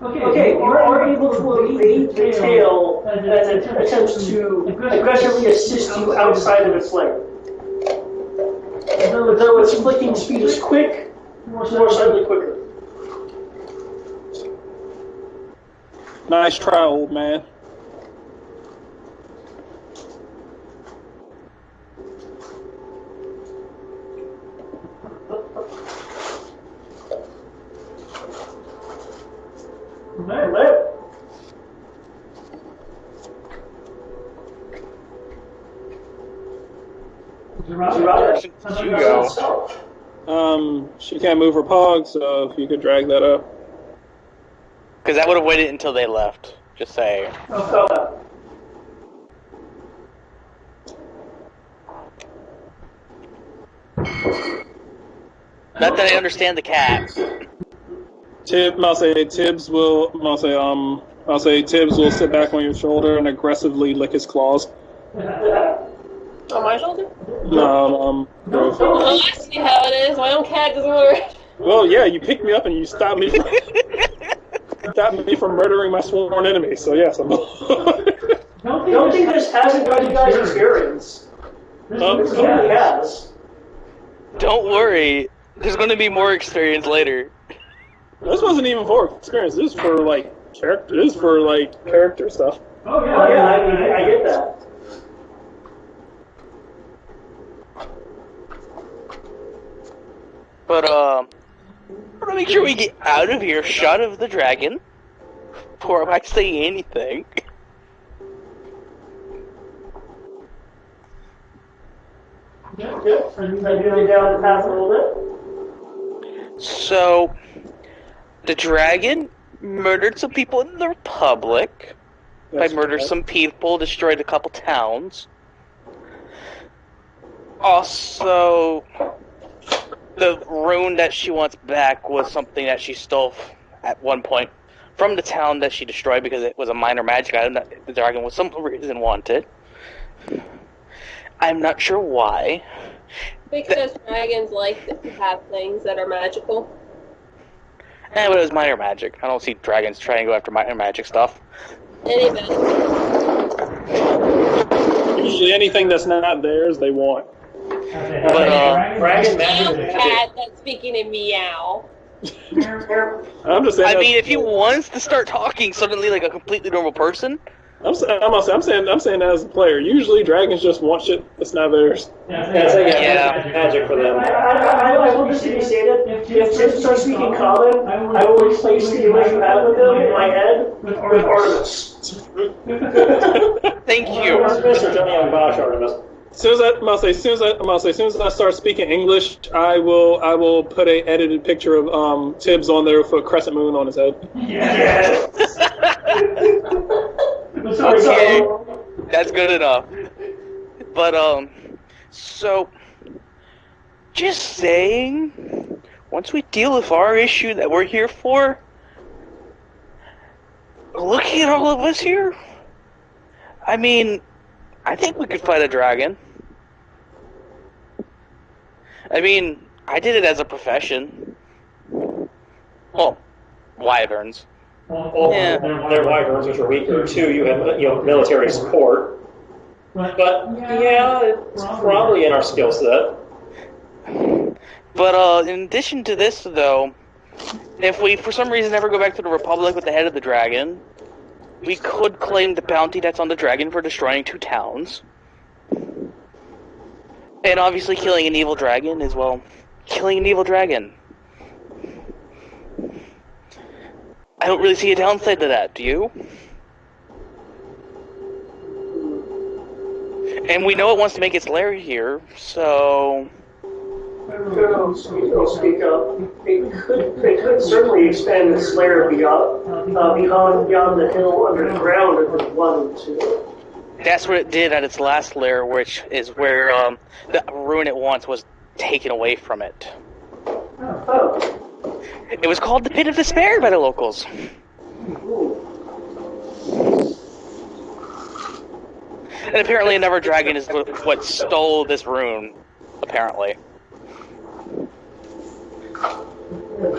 Okay, you are able to evade the tail as it attempts to aggressively assist you outside of its lair. Though its flicking speed is quick, more slightly quicker. Nice try, old man. You go. She can't move her pog, so if you could drag that up. Because I would have waited until they left. Just saying. Okay. Not that I understand the cat. I'll say Tibbs will sit back on your shoulder and aggressively lick his claws. On my shoulder? No, Oh, I see how it is. My own cat doesn't work. well, yeah, you picked me up and you stopped me from murdering my sworn enemy. So yes, I'm. Don't think this hasn't got you guys experience. This really has. Don't worry. There's going to be more experience later. This wasn't even for experience. This is for character. This is for character stuff. Oh yeah, I get that. But I want to make sure we get out of here, shot of the dragon, before I say anything. Yep. Are you down the path a little bit? So, the dragon murdered some people in the Republic. By murdered some people, destroyed a couple towns. Also, the rune that she wants back was something that she stole at one point from the town that she destroyed because it was a minor magic item that the dragon was some reason wanted. I'm not sure why. Because dragons like to have things that are magical. But it was minor magic. I don't see dragons trying to go after minor magic stuff. Anyway. Usually anything that's not theirs, they want. But, Dragon Meow magic. cat that's speaking in meow. I'm just saying. I mean, if he wants to start talking suddenly like a completely normal person, I'm saying that as a player. Usually dragons just want shit that's not theirs. Yeah. Magic for them. I will just be stated, if Tim starts speaking common, I will replace the image you have of him in my head with Artemis. thank you. Mr. Johnny on Bosch Artemis. As soon as I start speaking English, I will put a edited picture of Tibbs on there with a crescent moon on his head. Yes. Okay, that's good enough. But, so, just saying, once we deal with our issue that we're here for, looking at all of us here, I mean, I think we could fight a dragon. I mean, I did it as a profession. Well, wyverns. Well, Yeah. they're wyverns, which are weaker. Two, you have military support. But yeah, it's probably in our skill set. But in addition to this, though, if we for some reason ever go back to the Republic with the head of the dragon, we could claim the bounty that's on the dragon for destroying 2 towns. And obviously killing an evil dragon is, well, killing an evil dragon. I don't really see a downside to that, do you? And we know it wants to make its lair here, so... Speak up. It could certainly expand its lair beyond the hill underground if it wanted to. That's what it did at its last lair, which is where the rune it wants was taken away from it. Oh. It was called the Pit of Despair by the locals. And apparently another dragon is what stole this rune, apparently.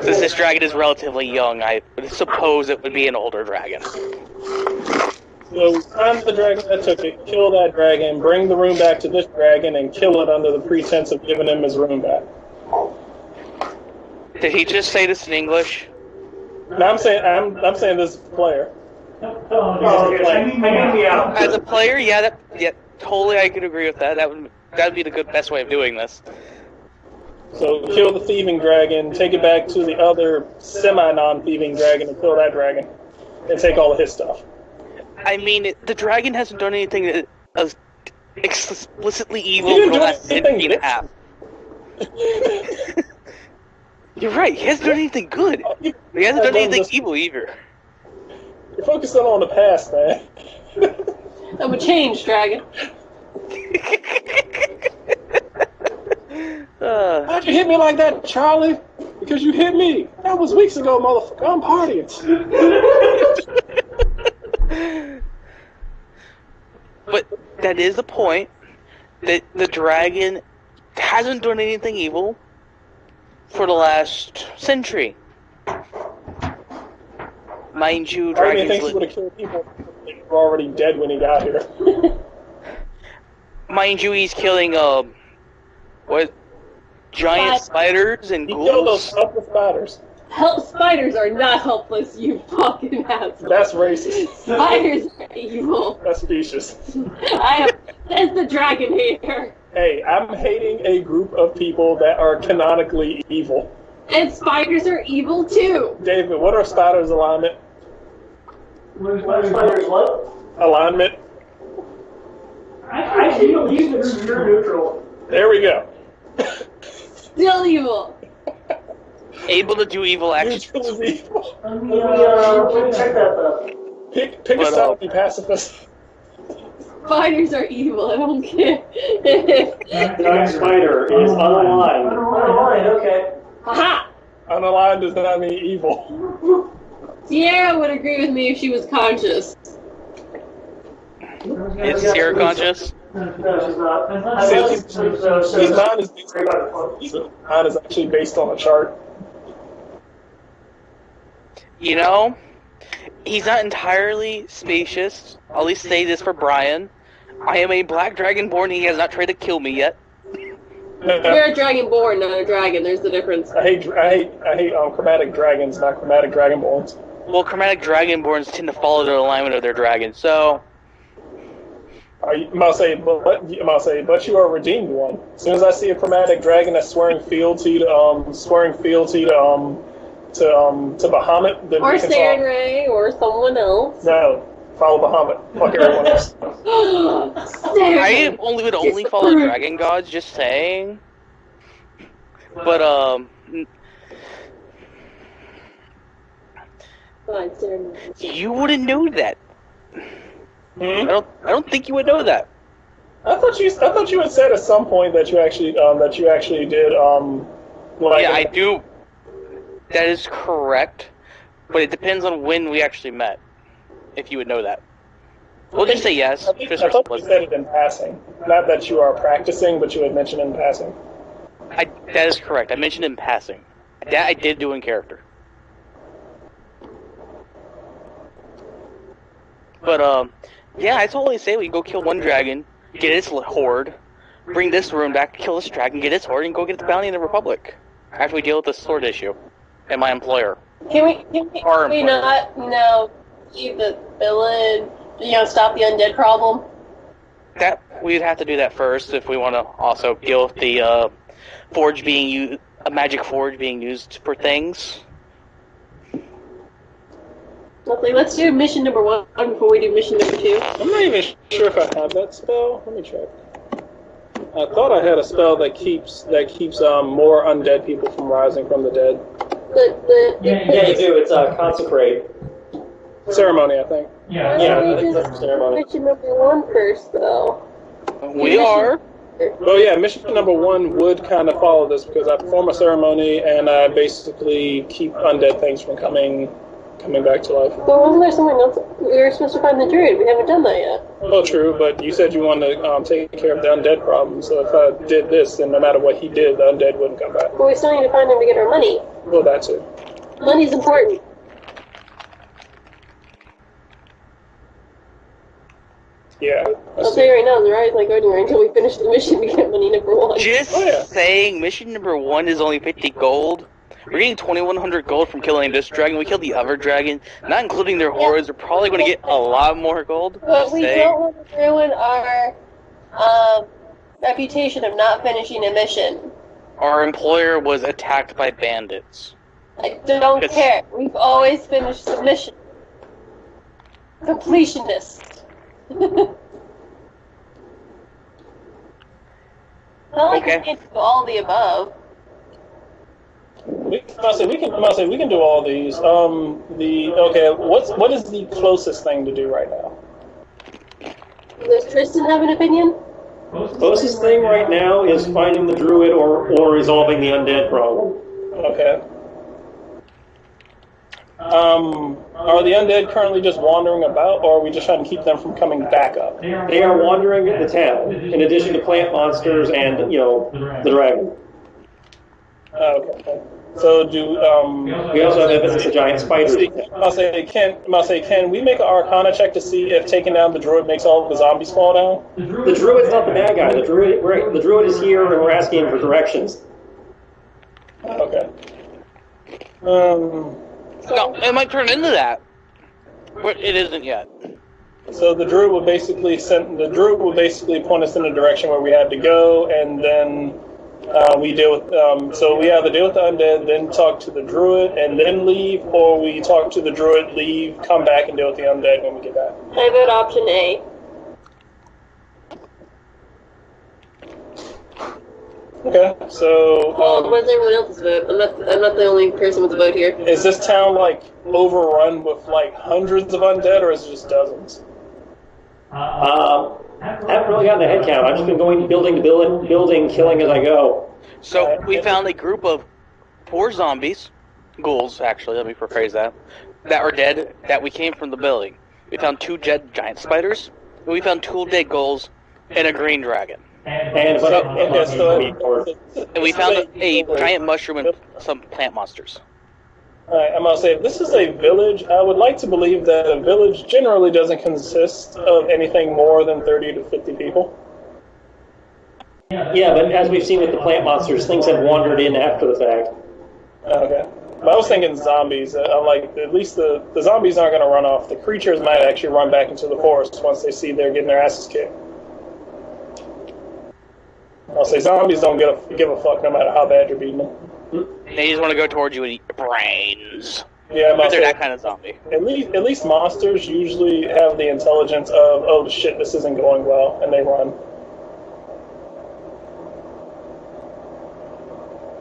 Since this dragon is relatively young, I would suppose it would be an older dragon. So find the dragon that took it, kill that dragon, bring the rune back to this dragon, and kill it under the pretense of giving him his rune back. Did he just say this in English? No, I'm saying this is the player. As a player, yeah, totally, I could agree with that. That would be the best way of doing this. So kill the thieving dragon, take it back to the other semi-non-thieving dragon, and kill that dragon, and take all of his stuff. I mean, the dragon hasn't done anything that is explicitly evil for the last century and a half. You're right, he hasn't done anything good. He hasn't done anything evil either. You're focusing on the past, man. That would change, dragon. Why'd you hit me like that, Charlie? Because you hit me. That was weeks ago, motherfucker. I'm partying. But that is the point, that the dragon hasn't done anything evil for the last century. Mind you, dragons... thinks he would have killed people that were already dead when he got here. Mind you, he's killing, giant spiders and You kill those ghouls. helpless spiders. Spiders are not helpless, you fucking asshole. That's racist. Spiders are evil. That's specious. That's the dragon hater. Hey, I'm hating a group of people that are canonically evil. And spiders are evil too. David, what are spiders' alignment? What spiders what? Alignment. I actually believe it's pure neutral. There we go. Still evil. Able to do evil actions. Neutral is evil. Let me check that though. Pick a But, side and be pacifist. Spiders are evil, I don't care. Giant spider is unaligned. Unaligned, okay. Aha! Unaligned does not mean evil. Sierra would agree with me if she was conscious. Is Sierra conscious? No, she's not. His mind is actually based on a chart. You know, he's not entirely spacious. I'll at least say this for Brian. I am a black dragonborn. He has not tried to kill me yet. You're a dragonborn, not a dragon. There's the difference. I hate chromatic dragons, not chromatic dragonborns. Well, chromatic dragonborns tend to follow the alignment of their dragon, so... I must say, but you are a redeemed one. As soon as I see a chromatic dragon that's swearing fealty to Bahamut, then Or we can Saren talk. Ray, or someone else. No, follow Bahamut. Fuck everyone else. I would only follow dragon gods, just saying. But, Fine, Saren Ray. you wouldn't know that. I don't think you would know that. I thought you had said at some point that you actually did Yeah, I do. That is correct. But it depends on when we actually met. If you would know that. We'll just say yes. I thought you said it in passing. Not that you are practicing, but you had mentioned it in passing. That is correct. I mentioned it in passing. That I did do in character. But, yeah, I totally say we go kill one dragon, get its horde, bring this room back, kill this dragon, get its horde, and go get the bounty in the Republic. After we deal with the sword issue. And my employer. Can we not, leave the villain, stop the undead problem? That we'd have to do that first if we want to also deal with the forge being used, a magic forge being used for things. Let's do mission number 1 before we do mission number 2. I'm not even sure if I have that spell. Let me check. I thought I had a spell that keeps more undead people from rising from the dead. Yeah, you do. It's consecrate. Ceremony, I think. Yeah, I think that's the ceremony. Mission number 1 first, though. We are. Well, yeah, mission number 1 would kind of follow this because I perform a ceremony and I basically keep undead things from coming back to life. But wasn't there someone else? We were supposed to find the druid. We haven't done that yet. Oh, true, but you said you wanted to take care of the undead problem, so if I did this, then no matter what he did, the undead wouldn't come back. But we still need to find him to get our money. Well, that too. Money's important. Yeah. I'll tell you right now, the ride's not going anywhere until we finish the mission to get money number 1. Just saying, mission number 1 is only 50 gold. We're getting 2,100 gold from killing this dragon. We killed the other dragon, not including their hordes. We're probably going to get a lot more gold. But we don't want to ruin our reputation of not finishing a mission. Our employer was attacked by bandits. I don't care. We've always finished the mission. Completionist. Not like we can't do all the above. We can do all these. What is the closest thing to do right now? Does Tristan have an opinion? Closest thing right now is finding the druid or resolving the undead problem. Okay. Are the undead currently just wandering about, or are we just trying to keep them from coming back up? They are wandering the town, in addition to plant monsters and, the dragon. Okay. So do we also have evidence of giant spiders. I'll say, can we make an Arcana check to see if taking down the druid makes all of the zombies fall down? The druid's not the bad guy. The druid is here, and we're asking him for directions. Okay. No, it might turn into that, but it isn't yet. So the druid will basically point us in the direction where we have to go, and then we deal with. So we either deal with the undead, then talk to the druid, and then leave, or we talk to the druid, leave, come back, and deal with the undead when we get back. I vote option A. Okay, so What's everyone else's vote? I'm not the only person with a vote here. is this town like overrun with like hundreds of undead, or is it just dozens? I haven't really gotten a head count. I've just been going building to building, killing as I go. So we found a group of 4 zombies, ghouls actually, let me rephrase that are dead, that we came from the building. We found 2 dead giant spiders, and we found 2 dead ghouls and a green dragon. And we found a giant mushroom and some plant monsters. Alright, I'm going to say, if this is a village, I would like to believe that a village generally doesn't consist of anything more than 30 to 50 people. Yeah, but as we've seen with the plant monsters, things have wandered in after the fact. Okay. But I was thinking zombies. I'm like, at least the zombies aren't going to run off. The creatures might actually run back into the forest once they see they're getting their asses kicked. I'll say zombies don't give a fuck no matter how bad you're beating them. They just want to go towards you and eat your brains. Yeah, But they're that kind of zombie. At least monsters usually have the intelligence of, oh shit, this isn't going well, and they run.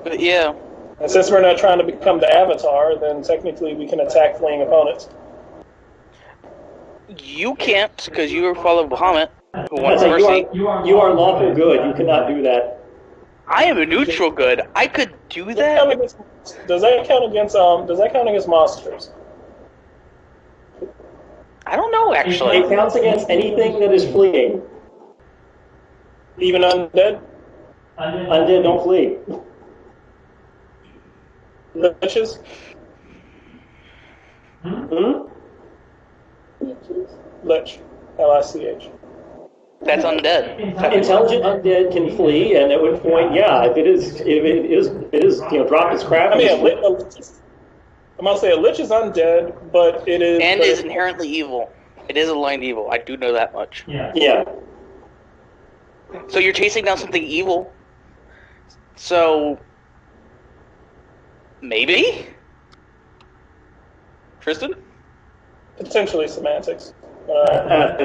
But yeah. And since we're not trying to become the Avatar, then technically we can attack fleeing opponents. You can't, because you were following Bahamut, who wants That's mercy. you are lawful good. You cannot do that. I am a neutral good. I could do Does that. that count against monsters? I don't know, actually. It counts against anything that is fleeing. Even undead? Undead don't flee. Liches? Lich. Lich. That's undead. Intelligent undead can flee, and at which point, yeah, if it is, drop its crap. I mean, I'm gonna say a lich is undead, but it is And is inherently evil. It is aligned evil. I do know that much. Yeah. So you're chasing down something evil. So maybe? Tristan? potentially semantics. That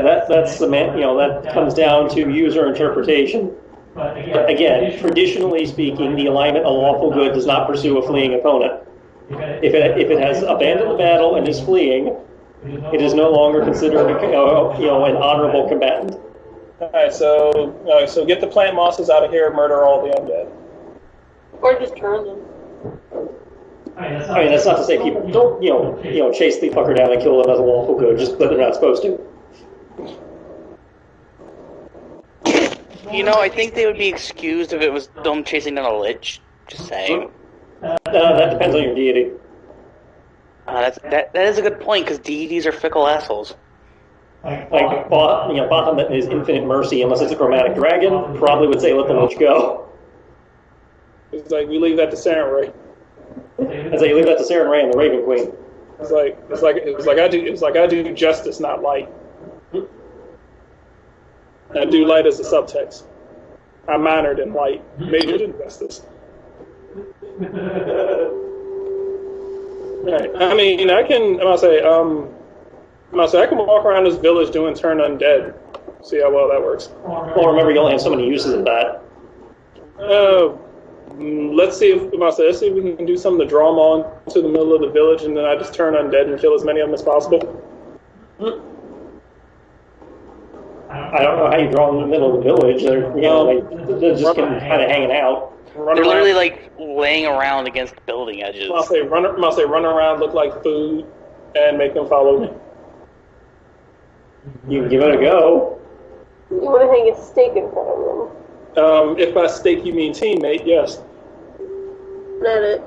comes down to user interpretation. But again, traditionally speaking, the alignment of lawful good does not pursue a fleeing opponent. If it has abandoned the battle and is fleeing, it is no longer considered an honorable combatant. All right, so get the plant mosses out of here, murder all the undead. Or just turn them. I mean, that's not to say people don't, chase the fucker down and kill them as a lawful good, just that they're not supposed to. I think they would be excused if it was them chasing down a lich. Just saying. That depends on your deity. That is a good point, because deities are fickle assholes. Bahamut is infinite mercy, unless it's a chromatic dragon, probably would say let the lich go. It's like we leave that to Saren Ray. As you leave that to Saren Ray and the Raven Queen. It's like I do justice, not light. I do light as a subtext. I'm minored in light, majored in justice. Right. I mean, I can walk around this village doing turn undead. See how well that works. Well, remember, you only have so many uses of that. Let's see if we can do something to draw them all to the middle of the village, and then I just turn undead and kill as many of them as possible. I don't know how you draw them in the middle of the village. They're just kind of hanging out. They're literally like laying around against building edges. I'll say run around, look like food, and make them follow me. You can give it a go. You want to hang a stake in front of them. If by stake you mean teammate, yes. Not it.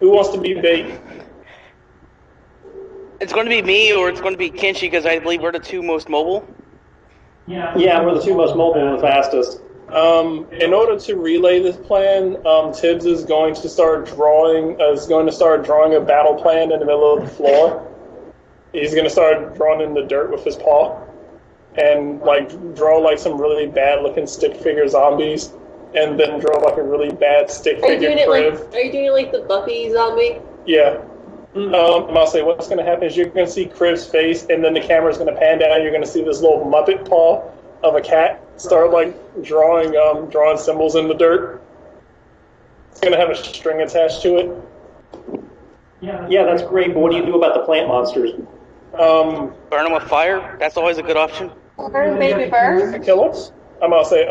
Who wants to be bait? It's going to be me, or it's going to be Kenshi, because I believe we're the two most mobile. Yeah, we're the two most mobile and the fastest. In order to relay this plan, Tibbs is going to start drawing a battle plan in the middle of the floor. He's going to start drawing in the dirt with his paw, and draw some really bad looking stick figure zombies, and then draw a really bad stick figure Kriv. Are you doing it like the Buffy zombie? Yeah. I'll say what's going to happen is you're going to see Kriv's face, and then the camera's going to pan down. You're going to see this little Muppet paw of a cat start drawing symbols in the dirt. It's going to have a string attached to it. Yeah, that's great. But what do you do about the plant monsters? Burn them with fire. That's always a good option. Burn, baby, burn. Kill us. I'm gonna say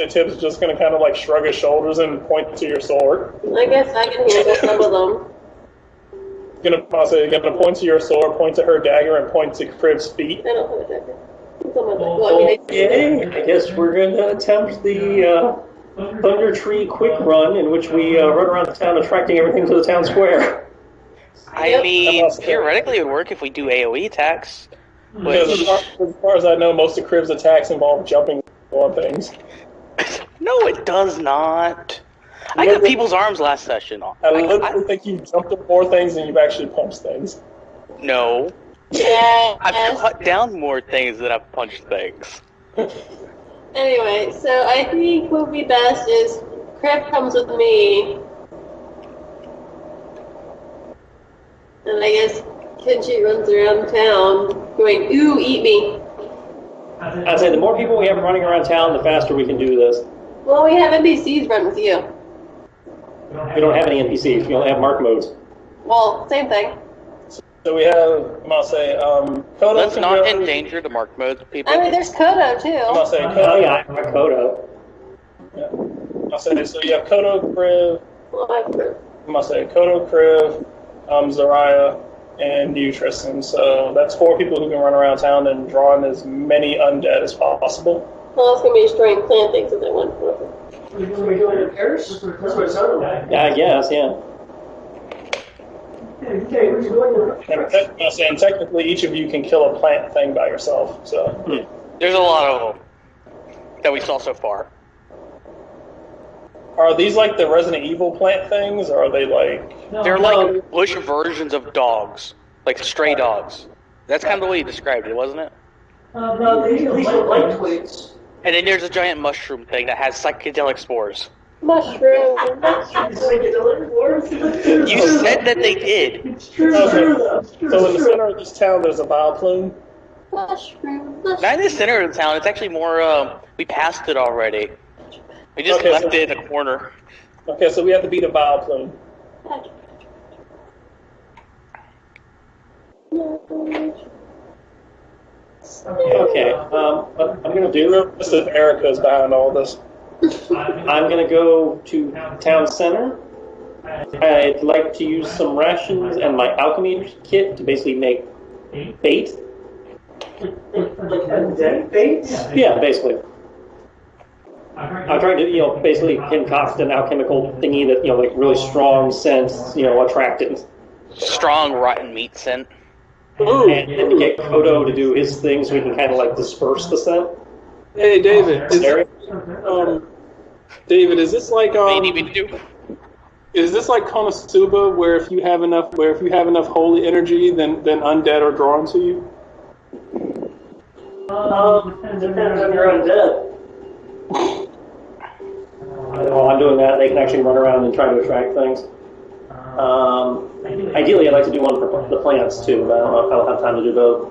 Tibbs is just gonna kind of shrug his shoulders and point to your sword. I guess I can handle some of them. Gonna point to your sword, point to her dagger, and point to Kriv's feet. I don't have a dagger. Okay, I guess we're going to attempt the Thunder Tree quick run, in which we run around the town attracting everything to the town square. I mean, theoretically it would work if we do AoE attacks. Because as far as I know, most of Kriv's attacks involve jumping on things. No, it does not. I got people's arms last session. I literally think you've jumped on more things than you've actually punched things. No. Yeah. I've cut down more things than I've punched things. Anyway, so I think what would be best is Kriv comes with me. And I guess Kenshi runs around town going, ooh, eat me. I'd say the more people we have running around town, the faster we can do this. Well, we have NPCs run with you. We don't have any NPCs. We only have mark modes. Well, same thing. So we have, Kodo. Let's not endanger the mark modes, people. I mean, there's Kodo, too. Kodo. Oh, yeah, I have Kodo. Yeah. So you have Kodo, Kriv. Well, I have Kriv. Kodo, Kriv, Zaraya, and you, Tristan. So that's 4 people who can run around town and draw in as many undead as possible. Well, that's going to be destroying plant things if they want. Are we doing repairs? That's what it sounded like. Yeah, I guess, yeah. Okay, what are you doing? And technically, each of you can kill a plant thing by yourself. So There's a lot of them that we saw so far. Are these like the Resident Evil plant things, or are they like... They're like bush versions of dogs, like stray dogs. That's kind of the way you described it, wasn't it? These are light twigs. And then there's a giant mushroom thing that has psychedelic spores. Mushroom. You said that they did. It's true. Okay. So in the center of this town, there's a bioplume. Mushroom. Not in the center of the town. It's actually more. We passed it already. We just left it in a corner. Okay, so we have to beat a bioplume. Okay, what I'm going to do... This is Erica's behind all this. I'm going to go to town center. I'd like to use some rations and my alchemy kit to basically make bait. Like undead bait? Yeah, basically. I'm trying to, basically concoct an alchemical thingy that, like really strong scent, attractive. Strong rotten meat scent. And to get Kodo to do his thing so we can kind of disperse the scent. Hey, David. David, is this like Is this like Konosuba, where if you have enough holy energy, then undead are drawn to you? Depends on your undead. While I'm doing that, they can actually run around and try to attract things. Ideally, I'd like to do one for the plants too, but I don't know if I'll have time to do both.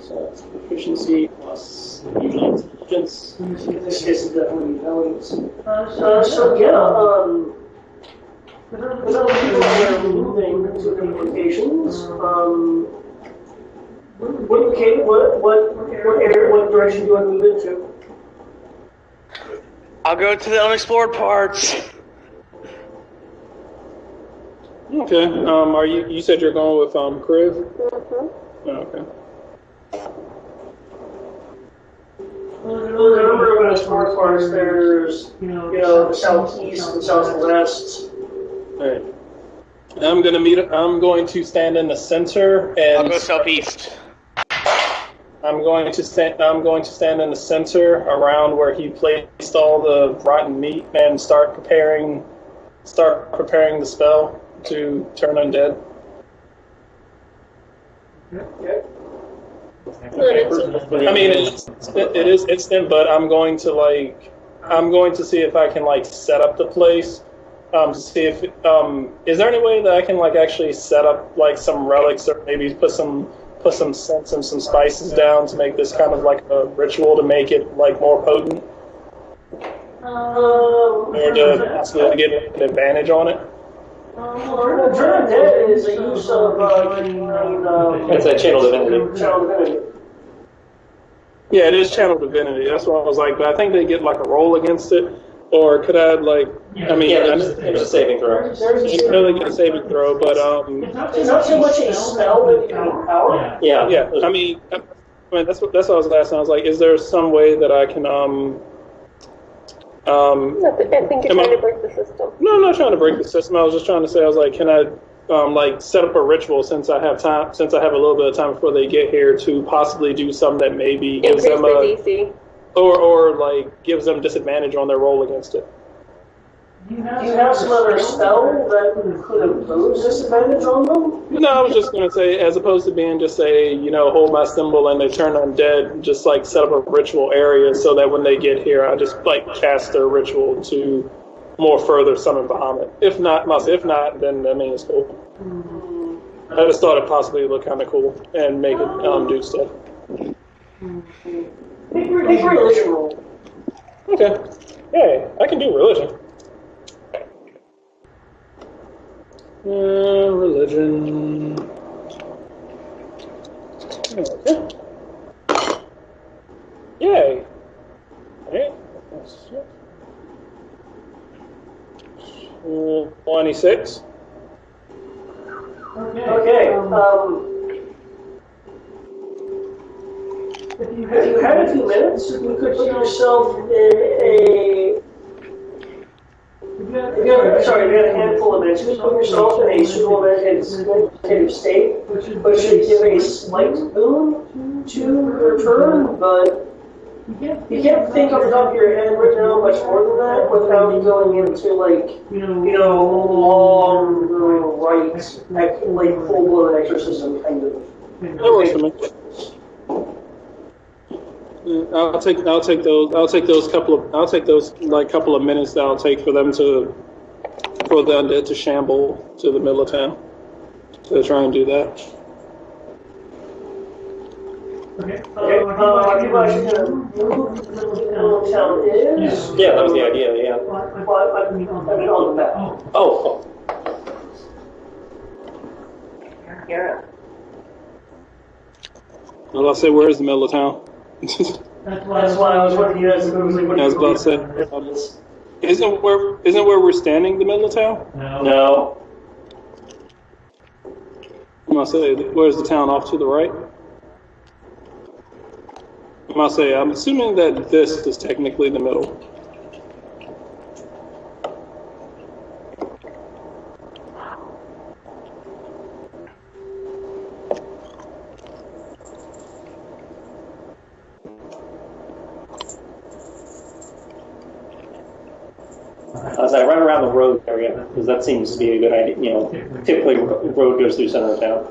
So it's proficiency plus usually intelligence. In this case, it's definitely intelligence. With other people that are moving to the locations, what direction do you want to move into? I'll go to the unexplored parts. Okay. You said you're going with Kriv? Mm-hmm. Oh, okay. There's a number of unexplored parts. There's, the southeast and southwest. Alright. I'm going to stand in the center and... I'll go southeast. I'm going to stand in the center around where he placed all the rotten meat and start preparing the spell to turn undead. Okay. I mean, it is instant, but I'm going to see if I can set up the place to see if is there any way that I can actually set up some relics or maybe put some scents and some spices down to make this kind of a ritual to make it more potent, or to possibly get an advantage on it. Turn Undead is a use of It's a channel divinity. Channel divinity. Yeah, it is channel divinity. That's what I was like. But I think they get a roll against it, or could I there's a saving throw. I know they get a saving throw, but It's not so much a spell that you can empower. yeah. I mean that's what I was asking. I was like, is there some way that I can I think you're trying to break the system. No, I'm not trying to break the system. I was just trying to say, I was like, can I set up a ritual since I have a little bit of time before they get here to possibly do something that maybe gives Increase them their DC. or gives them disadvantage on their roll against it. Do you have some other spell that could impose disadvantage on them? No, I was just going to say, as opposed to being just say, hold my symbol and they turn undead, just set up a ritual area so that when they get here, I just cast their ritual to more further summon Bahamut. If not, then I mean it's cool. I just thought it possibly look kind of cool and make it do stuff. Make religion roll. Okay. Yeah, I can do religion. Religion. Okay. Yay. Okay. 26. Okay. If you had a few minutes, you could put yourself in a. If you had a handful of minutes, you could put yourself in a suitable meditative state, which should give a slight boon to your turn, but you can't think off the top of your head right now much more than that without going into long rites, full blown exorcism kind of. That works for me. I'll take those couple of minutes that I'll take for the undead to shamble to the middle of town to try and do that. Okay. People actually going to move to the middle of town is. Yeah, that was the idea. Yeah. Well, I mean on the map. Oh. You're up. Well, I'll say, where's the middle of town? That's why I was wondering you guys if it was like. I was about to say, isn't where we're standing the middle of town? No. I'm gonna say, where's the town off to the right? I'm assuming that this is technically the middle. As I run around the road area, because that seems to be a good idea. Typically, road goes through center of town.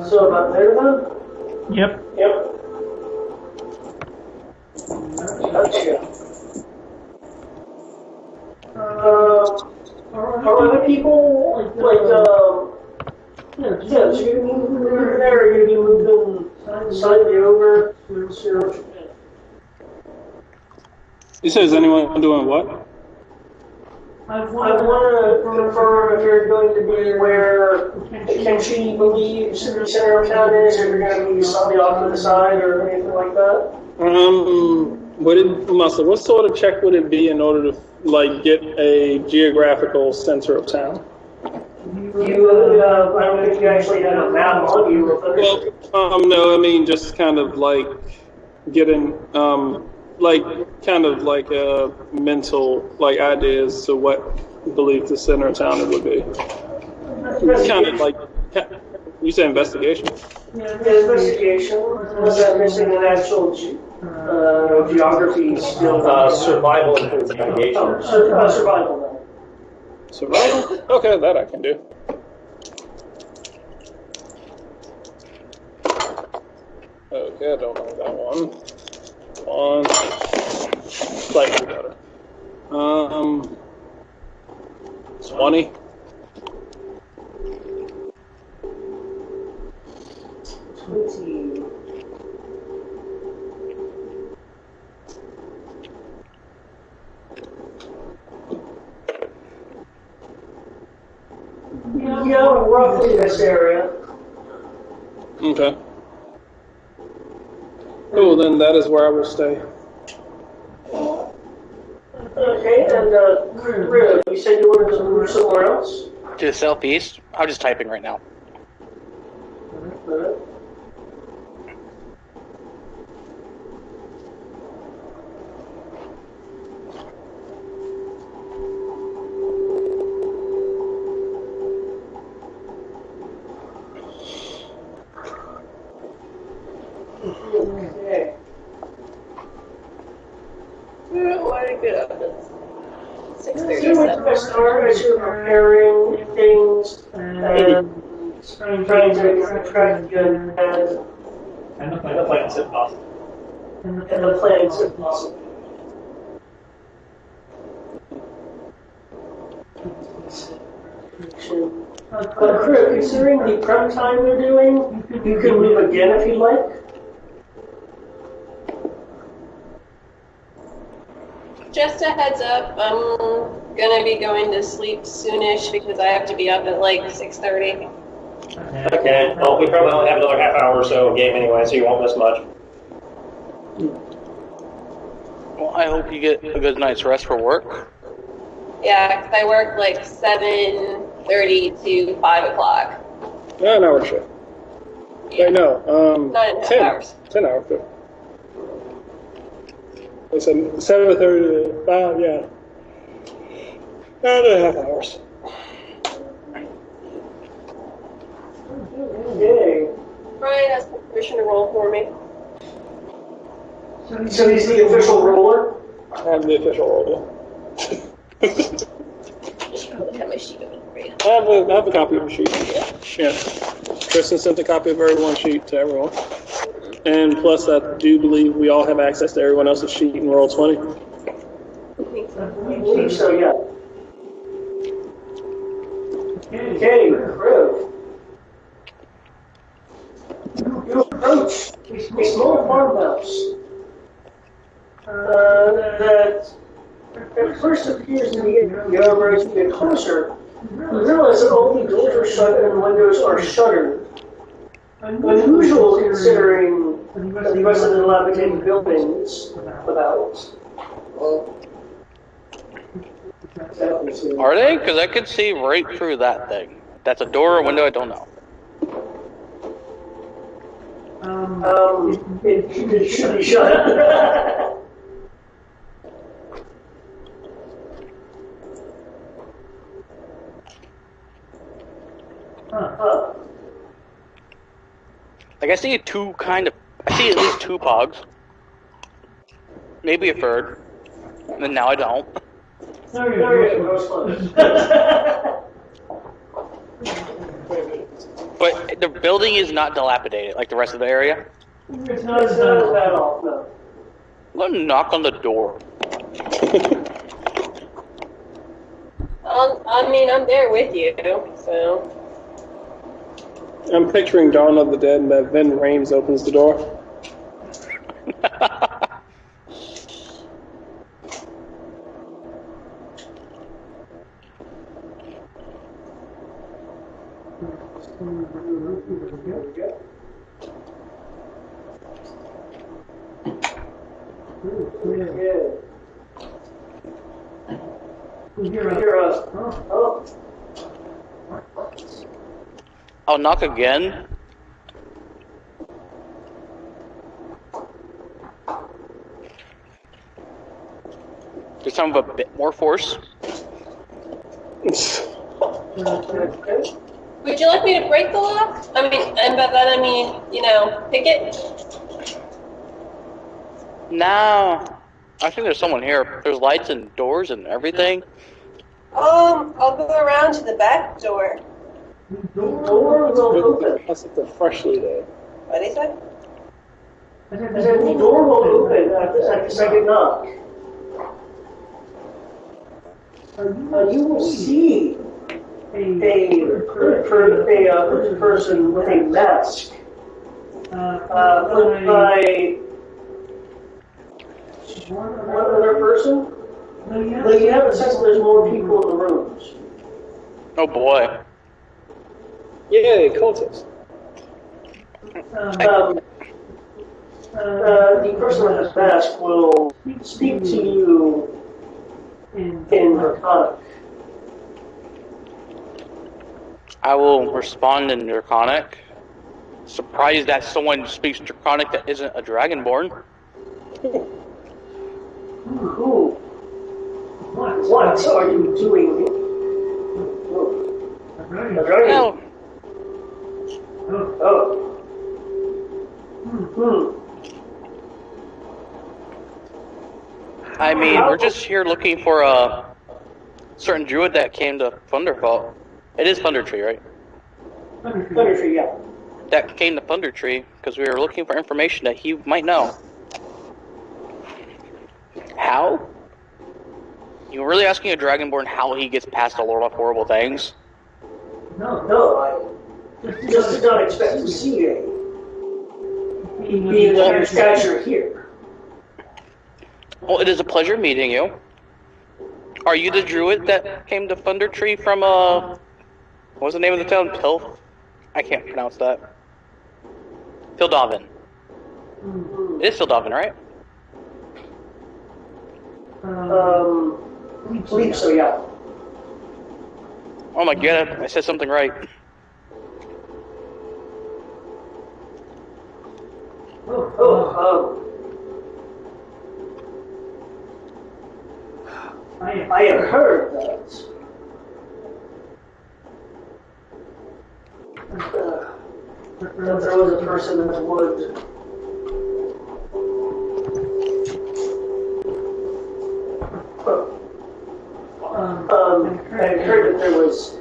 So about there then? Yep. Gotcha. Are other people so you're gonna be moving there, or you're gonna be moving Slightly over. You said, is anyone doing what? I want to confirm if you're going to be where Kenshi believes the center of town is, or you're going to be slightly off to the side, or anything like that. What sort of check would it be in order to get a geographical center of town? I don't think you actually have a map on you. Well, no, I mean just kind of getting mental ideas to what you believe the center of town would be. Kind of you say investigation. Yeah, investigation. Was that missing an actual geography skill? Survival includes navigation. Survival then. Survival? Okay, that I can do. Okay, I don't know that one. Slightly better. 20. Yeah, roughly this area. Okay. Cool, then that is where I will stay. Okay, and Rita, you said you wanted to move somewhere else? To the southeast? I'm just typing right now. Okay. Why did I get up at 6:37? Start as you're preparing things and trying to track good And the plans if possible. and the plans if possible. But crew, considering the prep time they're doing, you can move again if you'd like. Just a heads up, I'm gonna be going to sleep soonish because I have to be up at 6:30. Okay, well, we probably only have another half hour or so of game anyway, so you won't miss much. Well, I hope you get a good night's rest for work. Yeah, 'cause I work 7:30 to 5 o'clock. 9 hour shift. Yeah. Wait, no, 9.5 10 hours. 10 hour shift. I said 7:30 to 5, yeah. 9.5 hours. Okay. Ryan has permission to roll for me. So he's the official roller? I'm the official role. Just look at my sheet over for you. I have a copy of the sheet. Yeah. Kristen sent a copy of everyone's sheet to everyone. And plus, I do believe we all have access to everyone else's sheet in Roll 20. I believe so, yeah. Okay, crew. You approach a small farmhouse that at first appears to be however, as you get closer, you realize that all the doors are shut and windows are shuttered. Unusual considering the rest of the dilapidated buildings about. Are they? Because I could see right through that thing. That's a door or window, I don't know. It should be shut. I see I see at least two pogs. Maybe a third. And now I don't. But the building is not dilapidated like the rest of the area. It's not as bad at all, no. I'm gonna knock on the door. I'm there with you, so. I'm picturing Dawn of the Dead, and that then Rames opens the door. I'll knock again. This time with a bit more force. Would you like me to break the lock? I mean, and by that I mean, pick it? No. I think there's someone here. There's lights and doors and everything. I'll go around to the back door. Door will open. That's like the freshly there. What did he say? I said the door will open at the second knock. You will see a person with a mask put by one other person. But you have a sense that there's more people in the rooms. Oh boy. Yay, cultists. The person with the mask will speak to you in Draconic. I will respond in Draconic. Surprised that someone speaks Draconic that isn't a Dragonborn. Who? What are you doing? A dragon? No. Oh. I mean, we're just here looking for a certain druid that came to Thunderfall. It is Thunder Tree, right? Thunder Tree, yeah. That came to Thunder Tree because we were looking for information that he might know. How? You really asking a Dragonborn how he gets past the Lord of Horrible Things? No, I just did not expect to see a being of your stature here. Well, it is a pleasure meeting you. Are you the druid that came to Thunder Tree from, what was the name of the town? Pilf? I can't pronounce that. Fildavin. It is Fildavin, right? I believe so, yeah. Oh my god, I said something right. I have heard that there was a person that would I heard that there was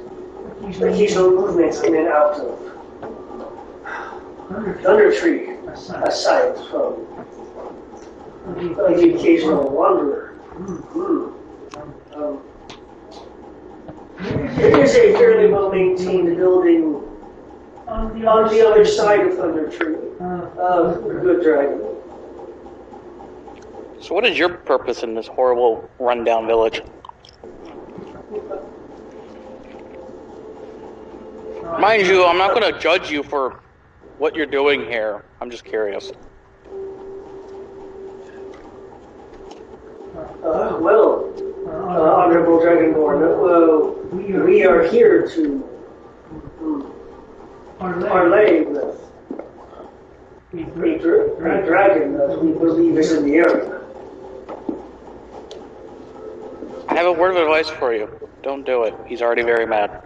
occasional movements in and out of Thunder Tree, aside from the occasional wanderer. It is a fairly well-maintained building on the other side of Thunder Tree, of Good Dragon. So what is your purpose in this horrible rundown village? Mind you, I'm not going to judge you for what you're doing here. I'm just curious. Honorable Dragonborn, we are here to parlay with a dragon that we believe is in the area. I have a word of advice for you. Don't do it. He's already very mad.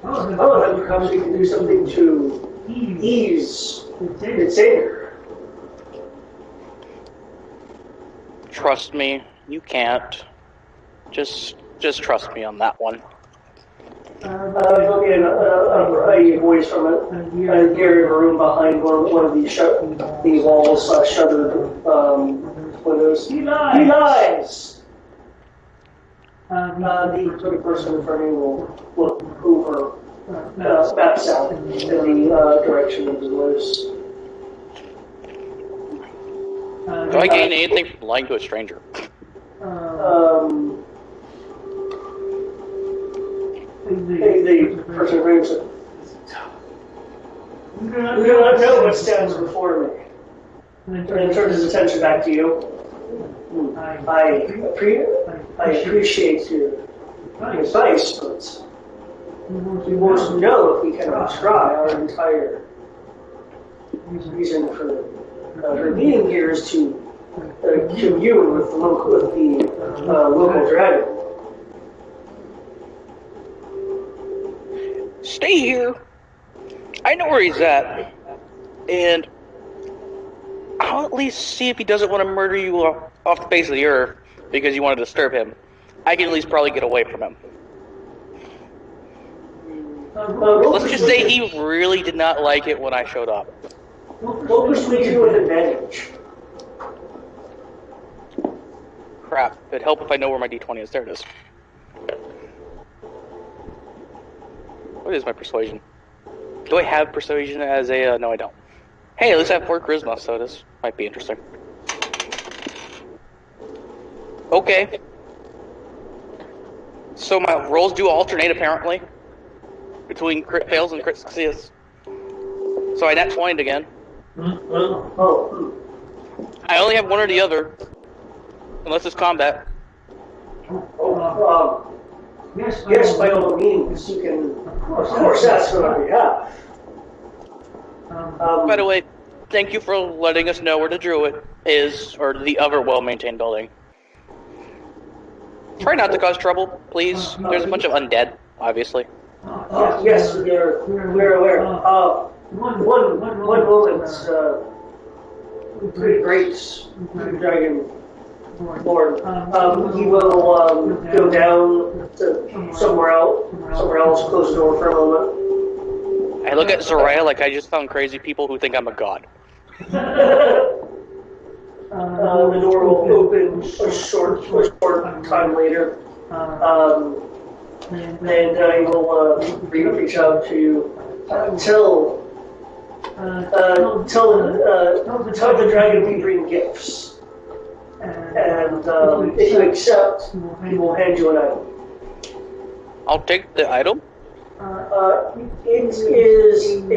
Then perhaps we can do something to ease its anger. Trust me, you can't. Just trust me on that one. Looking a voice from a room behind one of the walls, shuttered windows. He lies! The person in front of you will look over back south in the direction of the woods. Do I gain anything from lying to a stranger? The person brings it. You do not know what stands before me. And then turns his attention back to you. I appreciate your advice, but we want to know if we can try our entire reason for being here is to commune with the local dragon. Stay here. I know where he's at. And I'll at least see if he doesn't want to murder you off the face of the earth because you want to disturb him. I can at least probably get away from him. Let's just say he really did not like it when I showed up. What was we do with advantage? Crap. It'd help if I know where my D20 is. There it is. What is my persuasion? Do I have persuasion as a... no, I don't. Hey, at least I have 4 charisma, so this might be interesting. Okay. So my rolls do alternate, apparently, between crit fails and crit success. So I nat 20'd again. I only have one or the other, unless it's combat. Yes, by all means, you can, of course, ask on our behalf. By the way, thank you for letting us know where the druid is, or the other well-maintained building. Try not to cause trouble, please. There's a bunch of undead, obviously. Yes, we're aware. One moment, great dragon lord. He will go down to somewhere else, close the door for a moment. I look at Zaraya like I just found crazy people who think I'm a god. The door will open a short time later. And he will reach out to tell the dragon we bring gifts. And if you accept, he will hand you an item. I'll take the item. It is a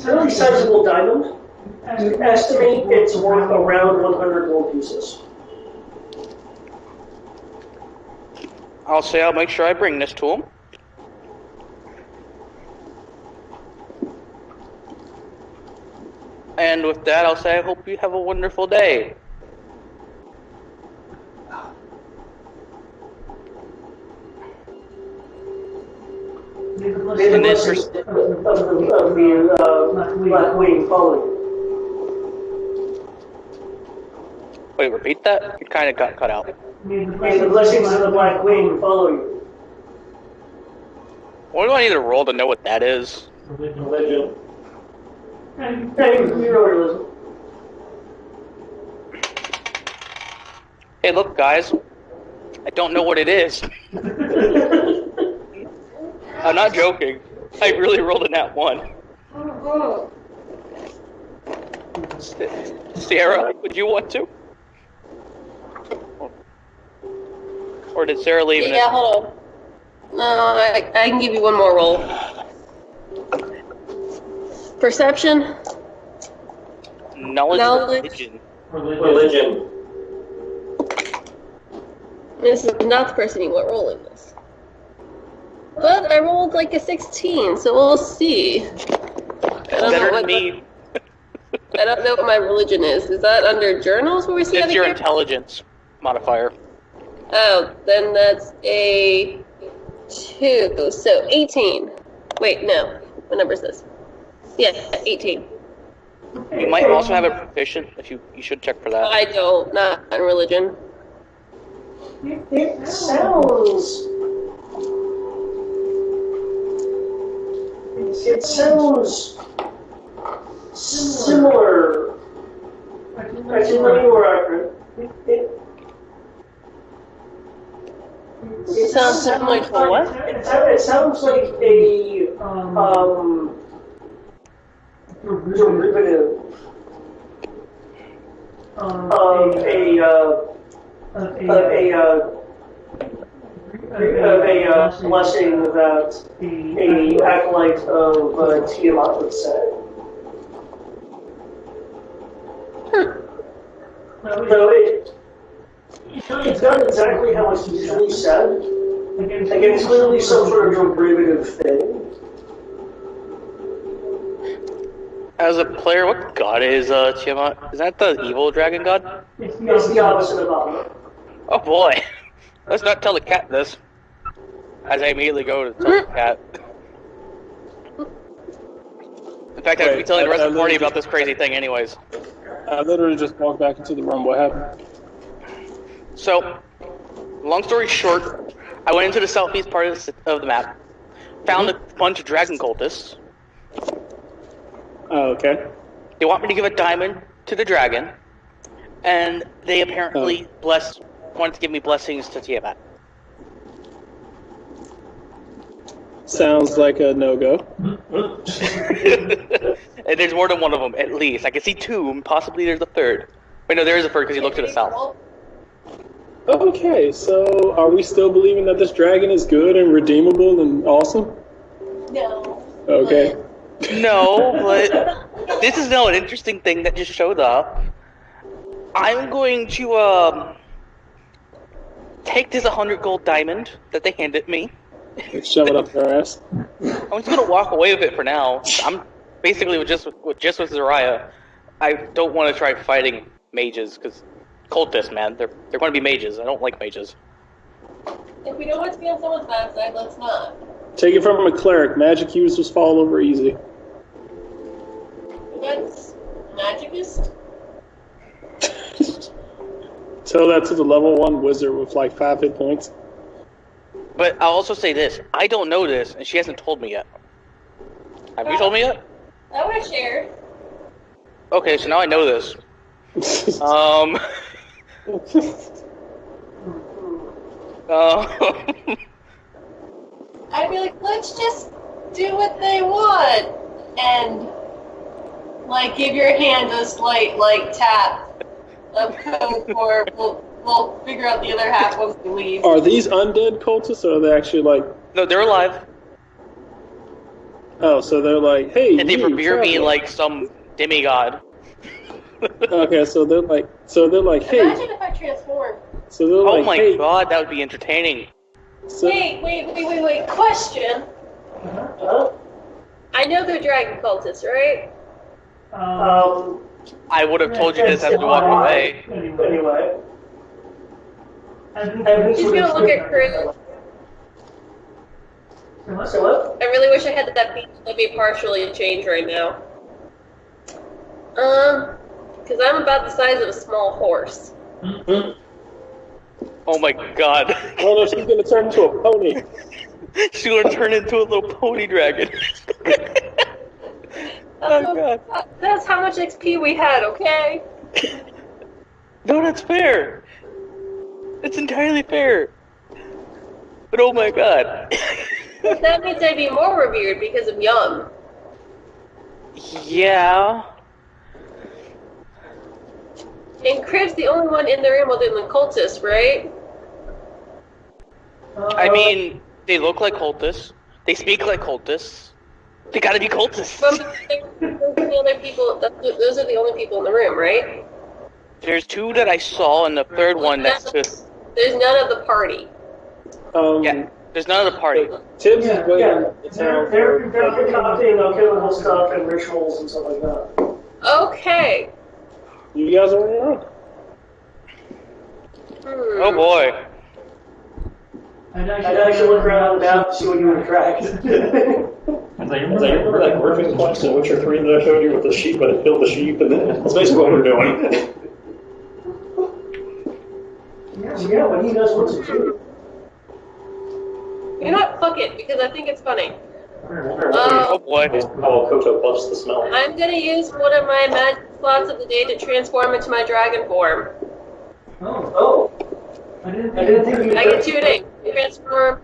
fairly sizable diamond. You estimate it's worth around 100 gold pieces. I'll say I'll make sure I bring this to him. And with that, I'll say I hope you have a wonderful day. May the blessings of the Black Wing follow you. Wait, repeat that? It kind of got cut out. May the blessings of the Black Wing follow you. What do I need to roll to know what that is? Religion. Hey, look, guys. I don't know what it is. I'm not joking. I really rolled a nat 1. Sarah, would you want to? Or did Sarah leave? Yeah, hold on. No, I can give you one more roll. Perception. Knowledge. Religion. This is not the person you want rolling this. But I rolled like a 16, so we'll see. Better than me. I don't know what my religion is. Is that under journals where we see It's your intelligence modifier. Oh, then that's a 2. So 18. Wait, no. What number is this? Yeah, 18. You might also have a proficient. If you should check for that. I don't. Not on religion. It sounds. It sounds similar. Actually, let me more accurate. It It sounds similar to what? It sounds like a derivative of a blessing that a acolyte of Tiamat would say. So it's not exactly how it's usually said. Again, it's clearly some sort of derivative thing. As a player, what god is Tiamat? Is that the evil dragon god? It's the opposite of Amma. Oh boy. Let's not tell the cat this. As I immediately go to tell the cat. In fact, I'd be telling the rest of the party about this crazy thing anyways. I literally just walked back into the room. What happened? So, long story short, I went into the southeast part of the map, found a bunch of dragon cultists. Oh, okay. They want me to give a diamond to the dragon, and they apparently wanted to give me blessings to Tiamat. Sounds like a no-go. And there's more than one of them, at least. I can see two, and possibly there's a third. Wait, no, there is a third because he looked to the south. Okay, so are we still believing that this dragon is good and redeemable and awesome? No. Okay. No, but this is now an interesting thing that just showed up. I'm going to take this 100 gold diamond that they handed me. Shove it up their ass. I'm just gonna walk away with it for now. I'm basically just with Zariah. I don't want to try fighting mages because cultists, man, they're going to be mages. I don't like mages. If we don't want to be on someone's bad side, let's not. Take it from a cleric. Magic users fall over easy. That's magicist. Tell that to the level 1 wizard with like 5 hit points. But I'll also say this: I don't know this, and she hasn't told me yet. Have you told me yet? I would have shared. Okay, so now I know this. I'd be like, let's just do what they want, and like give your hand a slight like tap of code for we'll figure out the other half once we leave. Are these undead cultists, or are they actually like... No, they're alive. Oh, so they're like, hey, and they revere me like some demigod. Okay, so they're like, hey. Imagine if I transform. So they're like, oh my hey. god, that would be entertaining. So, wait. Question. I know they're dragon cultists, right? I would have told you this as we walked away. Anyway. He's gonna look at Chris. So what? I really wish I had that beach to be partially changed right now. Because I'm about the size of a small horse. Oh my god. Oh no, she's gonna turn into a pony. She's gonna turn into a little pony dragon. Oh god. That's how much XP we had, okay? No, that's fair. It's entirely fair. But oh my god. But that means I'd be more revered because of Yum. Yeah. And Crib's the only one in the room other than cultists, right? I mean, they look like cultists. They speak like cultists. They gotta be cultists. Those are the only people in the room, right? There's two that I saw, and the third one that's just... There's none of the party. Yeah, there's none of the party. Tibbs is waiting. They're concocting chemical stuff and rituals and stuff like that. Okay. You guys are around. Oh boy. I'd actually look around now to see what you would attract. As I remember that working place in Witcher 3 that I showed you with the sheep, but it killed the sheep, and then that's basically what we're doing. Yeah, but he knows what to do. You know what? Fuck it, because I think it's funny. Oh boy. Oh, Koto buffs the smell. I'm gonna use one of my magic slots of the day to transform into my dragon form. Oh. I didn't think you I get 2 days. If transform,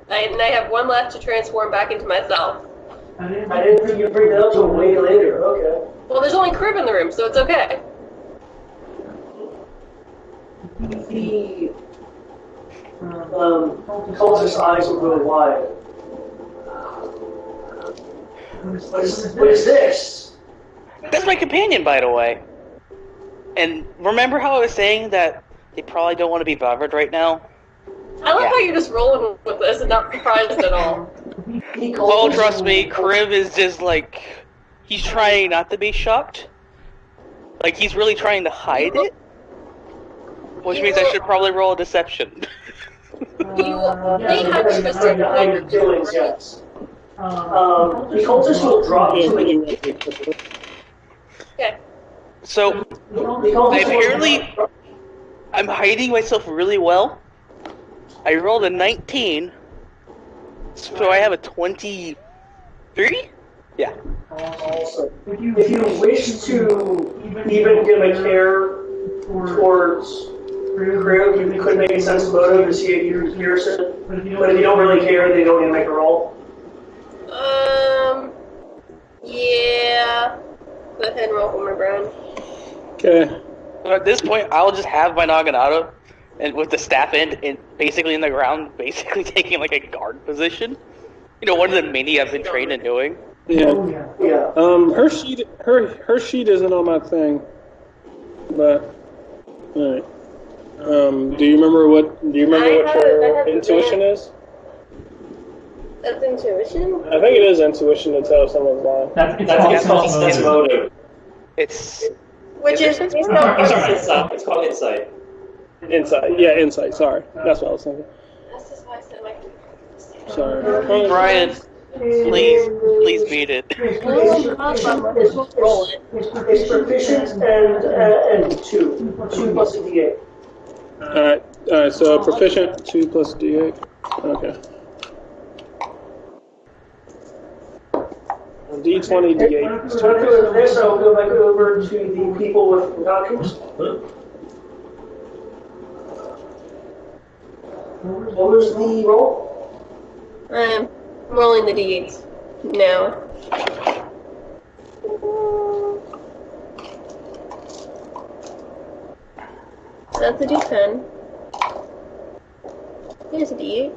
and I have one left to transform back into myself. I didn't think you'd bring that up till way later. Okay. Well, there's only Crib in the room, so it's okay. The cultist's eyes will go wide. What is this? That's my companion, by the way. And remember how I was saying that they probably don't want to be bothered right now? I like how you're just rolling with this and not surprised at all. Oh, trust me, Crib is just like... He's trying not to be shocked. Like, he's really trying to hide it. Which means I should probably roll a deception. You may have to just trying to hide your feelings, yes. The cultist will drop to it. Okay. So, apparently, I'm hiding myself really well. I rolled a 19, so I have a 23? Yeah. Also, if you wish to even give a care towards Crib, you could make a sense photo to see if you can pierce it. But if you don't really care, they don't need to make a roll. Yeah. Go ahead and roll for me, Brian. Okay. So at this point, I'll just have my Naginata, and with the staff end and basically in the ground, basically taking like a guard position. You know, one of the many I've been trained in doing. Yeah. Yeah. Her sheet isn't on my thing, but all right. Do you remember what your intuition is? That's intuition? I think it is intuition to tell if someone's lying. That's motive. It's Which is I'm sorry, it's called insight. Insight. Yeah, insight. Sorry. That's what I was thinking. This is why I said like. Sorry. Brian, please beat it. Roll it. It's proficient and 2. 2 plus a d8. Alright, so proficient 2 plus d8. Okay. D20, D8. So after this, I'll go back over to the people with concoctions. What was the roll? I'm rolling the d8s now. That's a d10. Here's a d8.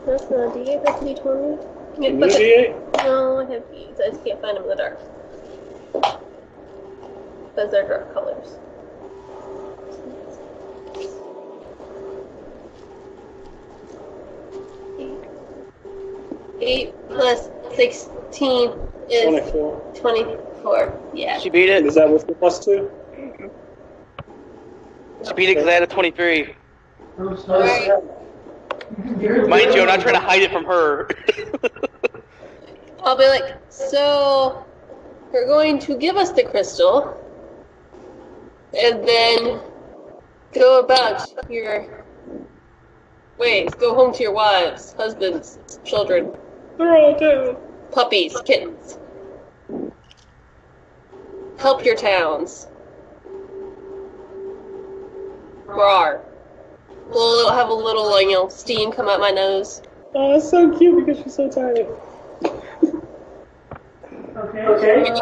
That's not a d8, that's a d20. New D8? No, I have d8s. I just can't find them in the dark. Because they're dark colors. 8 plus 16 is 24. 24. Yeah. She beat it. Is that with the plus 2? She beat it because I had a 23. Alright. Mind you, I'm not trying to hide it from her. I'll be like, so we're going to give us the crystal and then go about your ways. Go home to your wives, husbands, children. They're all dead. Puppies, kittens. Help your towns. Rawr. We'll have a little, steam come out my nose. Oh, it's so cute because she's so tiny. Okay.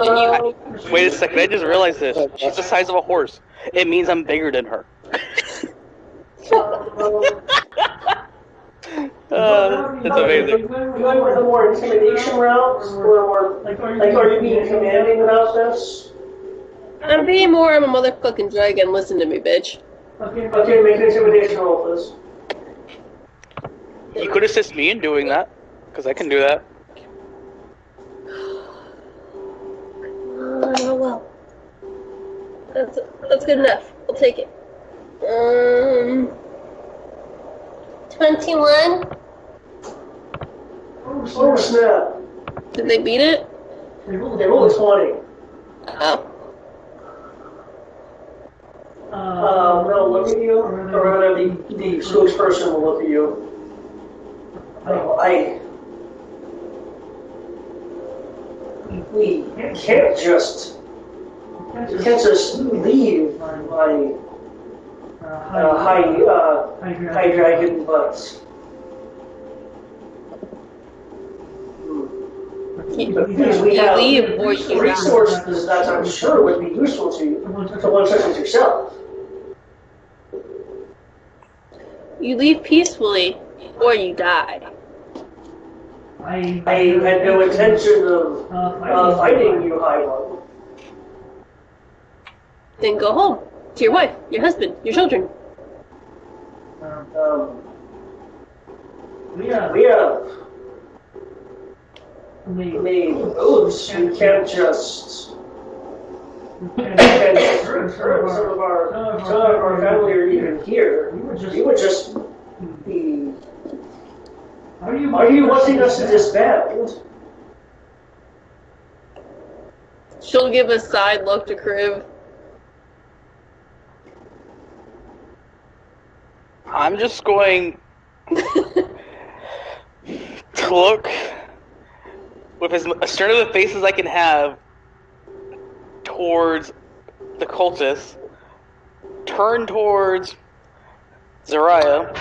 Wait a second, I just realized this. She's the size of a horse. It means I'm bigger than her. It's amazing. You going with a more intimidation route, or are you being commanding about this? I'm being more of a motherfucking dragon. Listen to me, bitch. Okay, make an intimidation roll, please. You could assist me in doing that, because I can do that. Oh, well. That's good enough. I'll take it. 21? Oh, snap. Did they beat it? They rolled a 20. Oh. They'll look at you, or rather, the spokesperson will look at you. We can't just leave high dragon butts. You leave or you die. Resources that I'm sure would be useful to one such as yourself. You leave peacefully or you die. I had no intention of fighting you, High One. Then go home to your wife, your husband, your children. We have made oaths. We can't just hurt some of our family are even here. We would just be. Are you wanting us to disband? She'll give a side look to Kriv. I'm just going to look with as stern of a face as I can have towards the cultists, turn towards Zariah,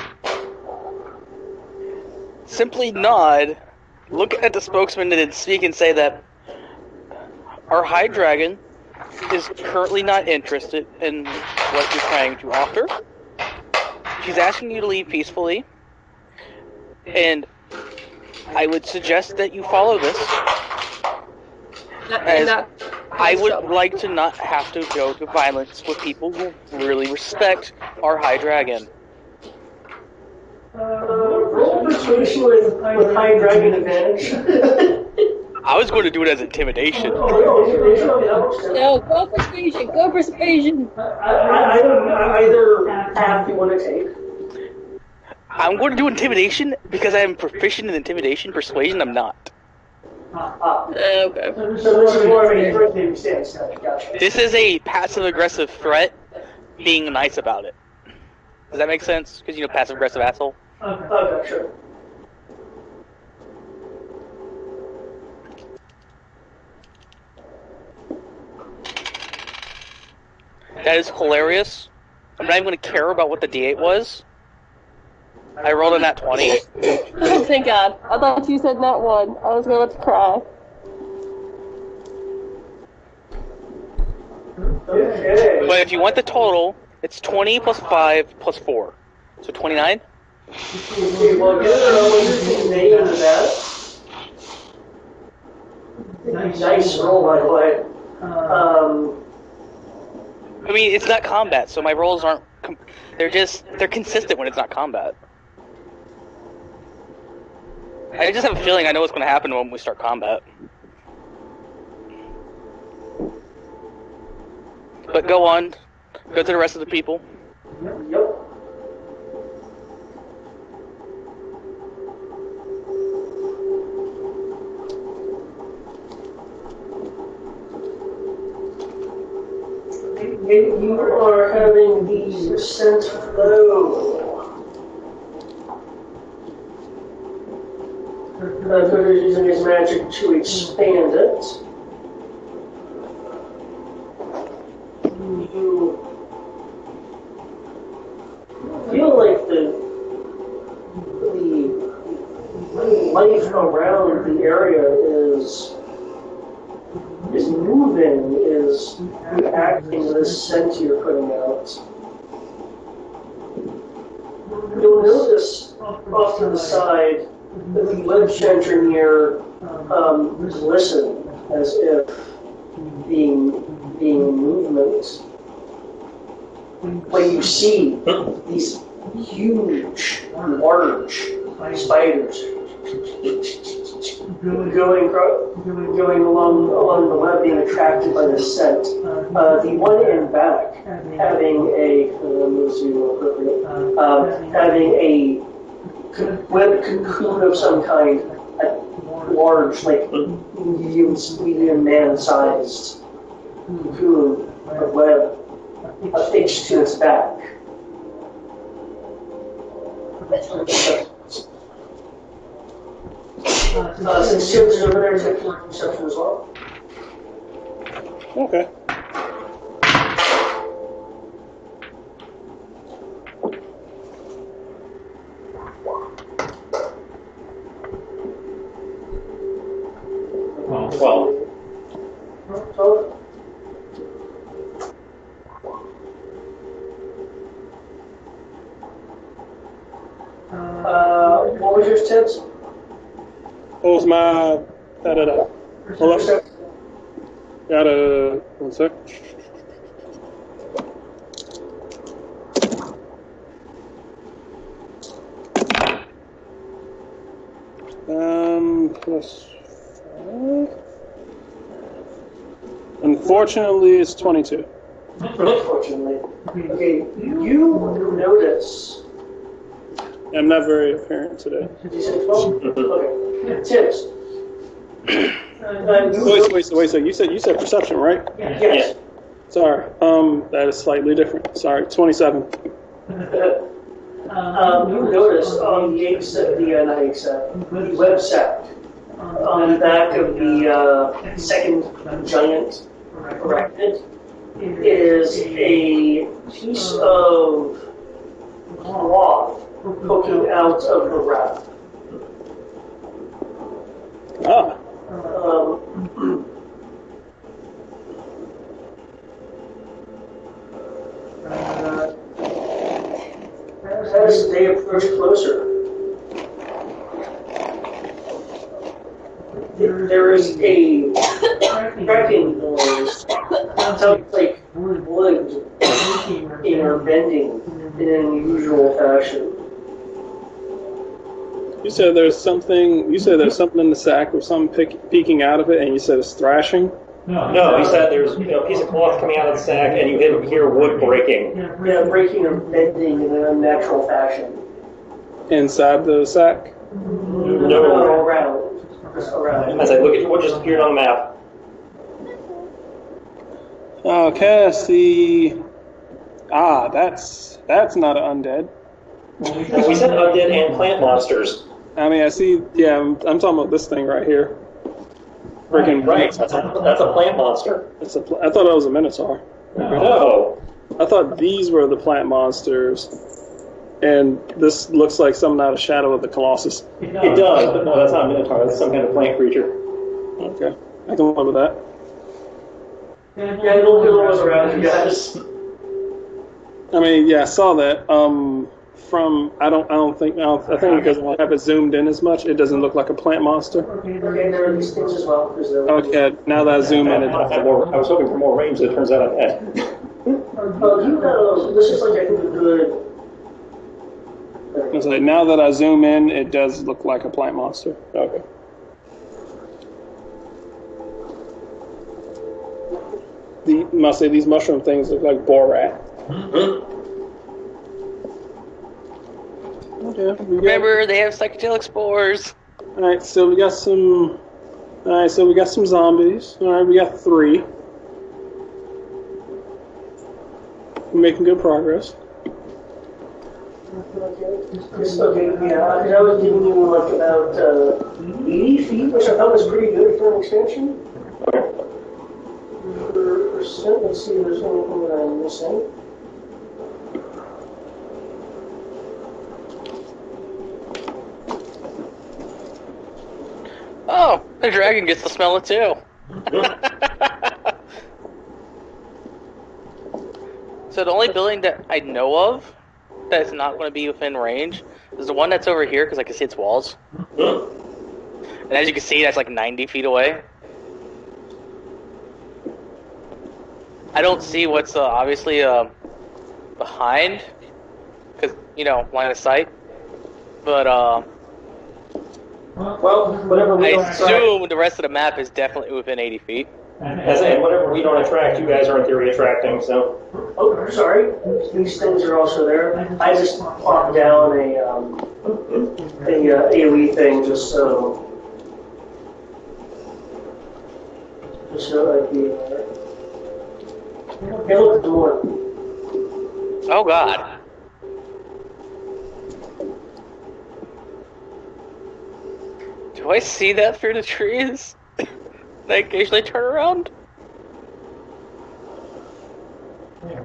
simply nod, look at the spokesman and speak and say that our High Dragon is currently not interested in what you're trying to offer. She's asking you to leave peacefully, and I would suggest that you follow this, as I would like to not have to go to violence with people who really respect our High Dragon. Roll persuasion with High Dragon advantage. I was going to do it as intimidation. No, go persuasion, go persuasion. Either path you want to take. I'm going to do intimidation because I am proficient in intimidation. Persuasion, I'm not. Okay. So this is more of a threatening stance. Gotcha. This is a passive-aggressive threat, being nice about it. Does that make sense? Because, you know, passive-aggressive asshole. Okay, sure. That is hilarious. I'm not even going to care about what the D8 was. I rolled a nat 20. Oh, thank God. I thought you said that one. I was going to cry. Okay. But if you want the total, it's 20 plus 5 plus 4. So 29? Okay, well, get a name into that. Nice roll, by the way. I mean, it's not combat, so my rolls aren't... they're consistent when it's not combat. I just have a feeling I know what's going to happen when we start combat. But go on. Go to the rest of the people. Yep. You are having the scent flow. Good is using his magic to expand it. You feel like the life around the area is moving, is reacting to this scent you're putting out. You'll notice off to the side that the ledge chandelier glisten as if being movement. When you see these huge, large spiders going along the web, being attracted by the scent. The one in back having having a web cocoon of some kind, a large, like medium man-sized cocoon of web affixed to its back. Since Chip is over there, take for perception as well. Okay. was yours, Tibbs? What was my... Da-da-da. Hold up. Gotta... 1 sec. Plus 5. Unfortunately, it's 22. Unfortunately. Okay, you notice. I'm not very apparent today. You said 12? Okay. Tibbs. Wait. You said perception, right? Yes. Sorry. That is slightly different. Sorry. 27. You notice on the the website, on the back of the second giant arachnid, is a piece of cloth poking out of the wrap. Ah. As they approach closer, there is a cracking noise. It sounds like wood or bending in an unusual fashion. You said there's something in the sack with something peeking out of it, and you said it's thrashing? No, he said there's a piece of cloth coming out of the sack, and you hear wood breaking. Yeah, breaking or bending in an unnatural fashion. Inside the sack? No, around. Just around. As I look at what just appeared on the map. Okay, I see. Ah, that's not an undead. We said undead and plant monsters. I mean, I see. Yeah, I'm talking about this thing right here. Freaking Right, that's a plant monster. I thought that was a minotaur. No. I thought these were the plant monsters, and this looks like something out of Shadow of the Colossus. It does, but no, that's not a minotaur. That's some kind of plant creature. Okay, I can live with that. Yeah, it'll was around you guys. I mean, yeah, I saw that. I think because I have it zoomed in as much, it doesn't look like a plant monster. Okay, there are these things as well. Okay, now that I zoom in, I was hoping for more range, but it turns out I had. This is like a good. It's like now that I zoom in, it does look like a plant monster. Okay. Must say these mushroom things look like Borat. Mm-hmm. Okay, Remember, they have psychedelic spores. All right, so we got some. All right, so we got some zombies. All right, we got 3. We're making good progress. Okay, yeah, I was giving you like about 80 feet, which I thought was pretty good for an expansion. Percent, let's see if there's anything that I'm missing. Oh, the dragon gets to smell it too. So the only building that I know of that's not going to be within range is the one that's over here because I can see its walls. And as you can see, that's like 90 feet away. I don't see what's obviously behind, because, line of sight. But, well, whatever we I assume the rest of the map is definitely within 80 feet. And whatever we don't attract, you guys are in theory attracting, so. Oh, sorry. These things are also there. I just plopped down a AoE thing just so I'd be there. Hey, look at the door. Oh god. Do I see that through the trees? They occasionally turn around?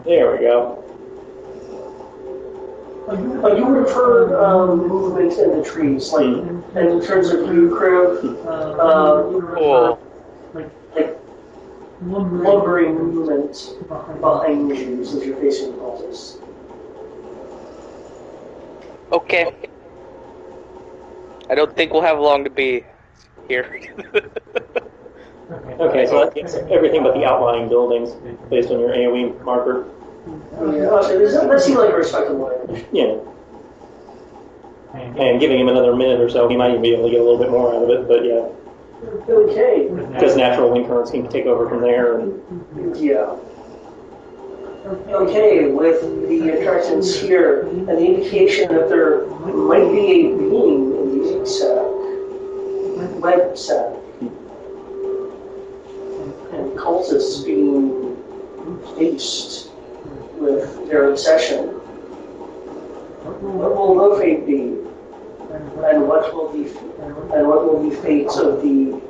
There we go. You would have heard movement in the trees, like in terms of blue crib, like lumbering movement behind you as you're facing the cultists. Okay. I don't think we'll have long to be here. Okay, so that gets everything but the outlying buildings based on your AoE marker. Yeah, that seems like a respectable range. Yeah. And giving him another minute or so, he might even be able to get a little bit more out of it, but yeah. Okay. Because natural wind currents can take over from there. And Yeah. Okay, with the attractions here, and the indication that there might be a being in the web sack, and cultists being faced with their obsession. What will the fate be? And what will the fate of the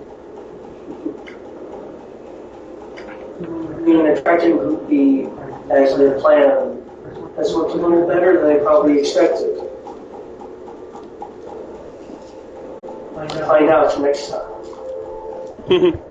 being attracted group be as their plan has worked a little better than they probably expected? Find out next time.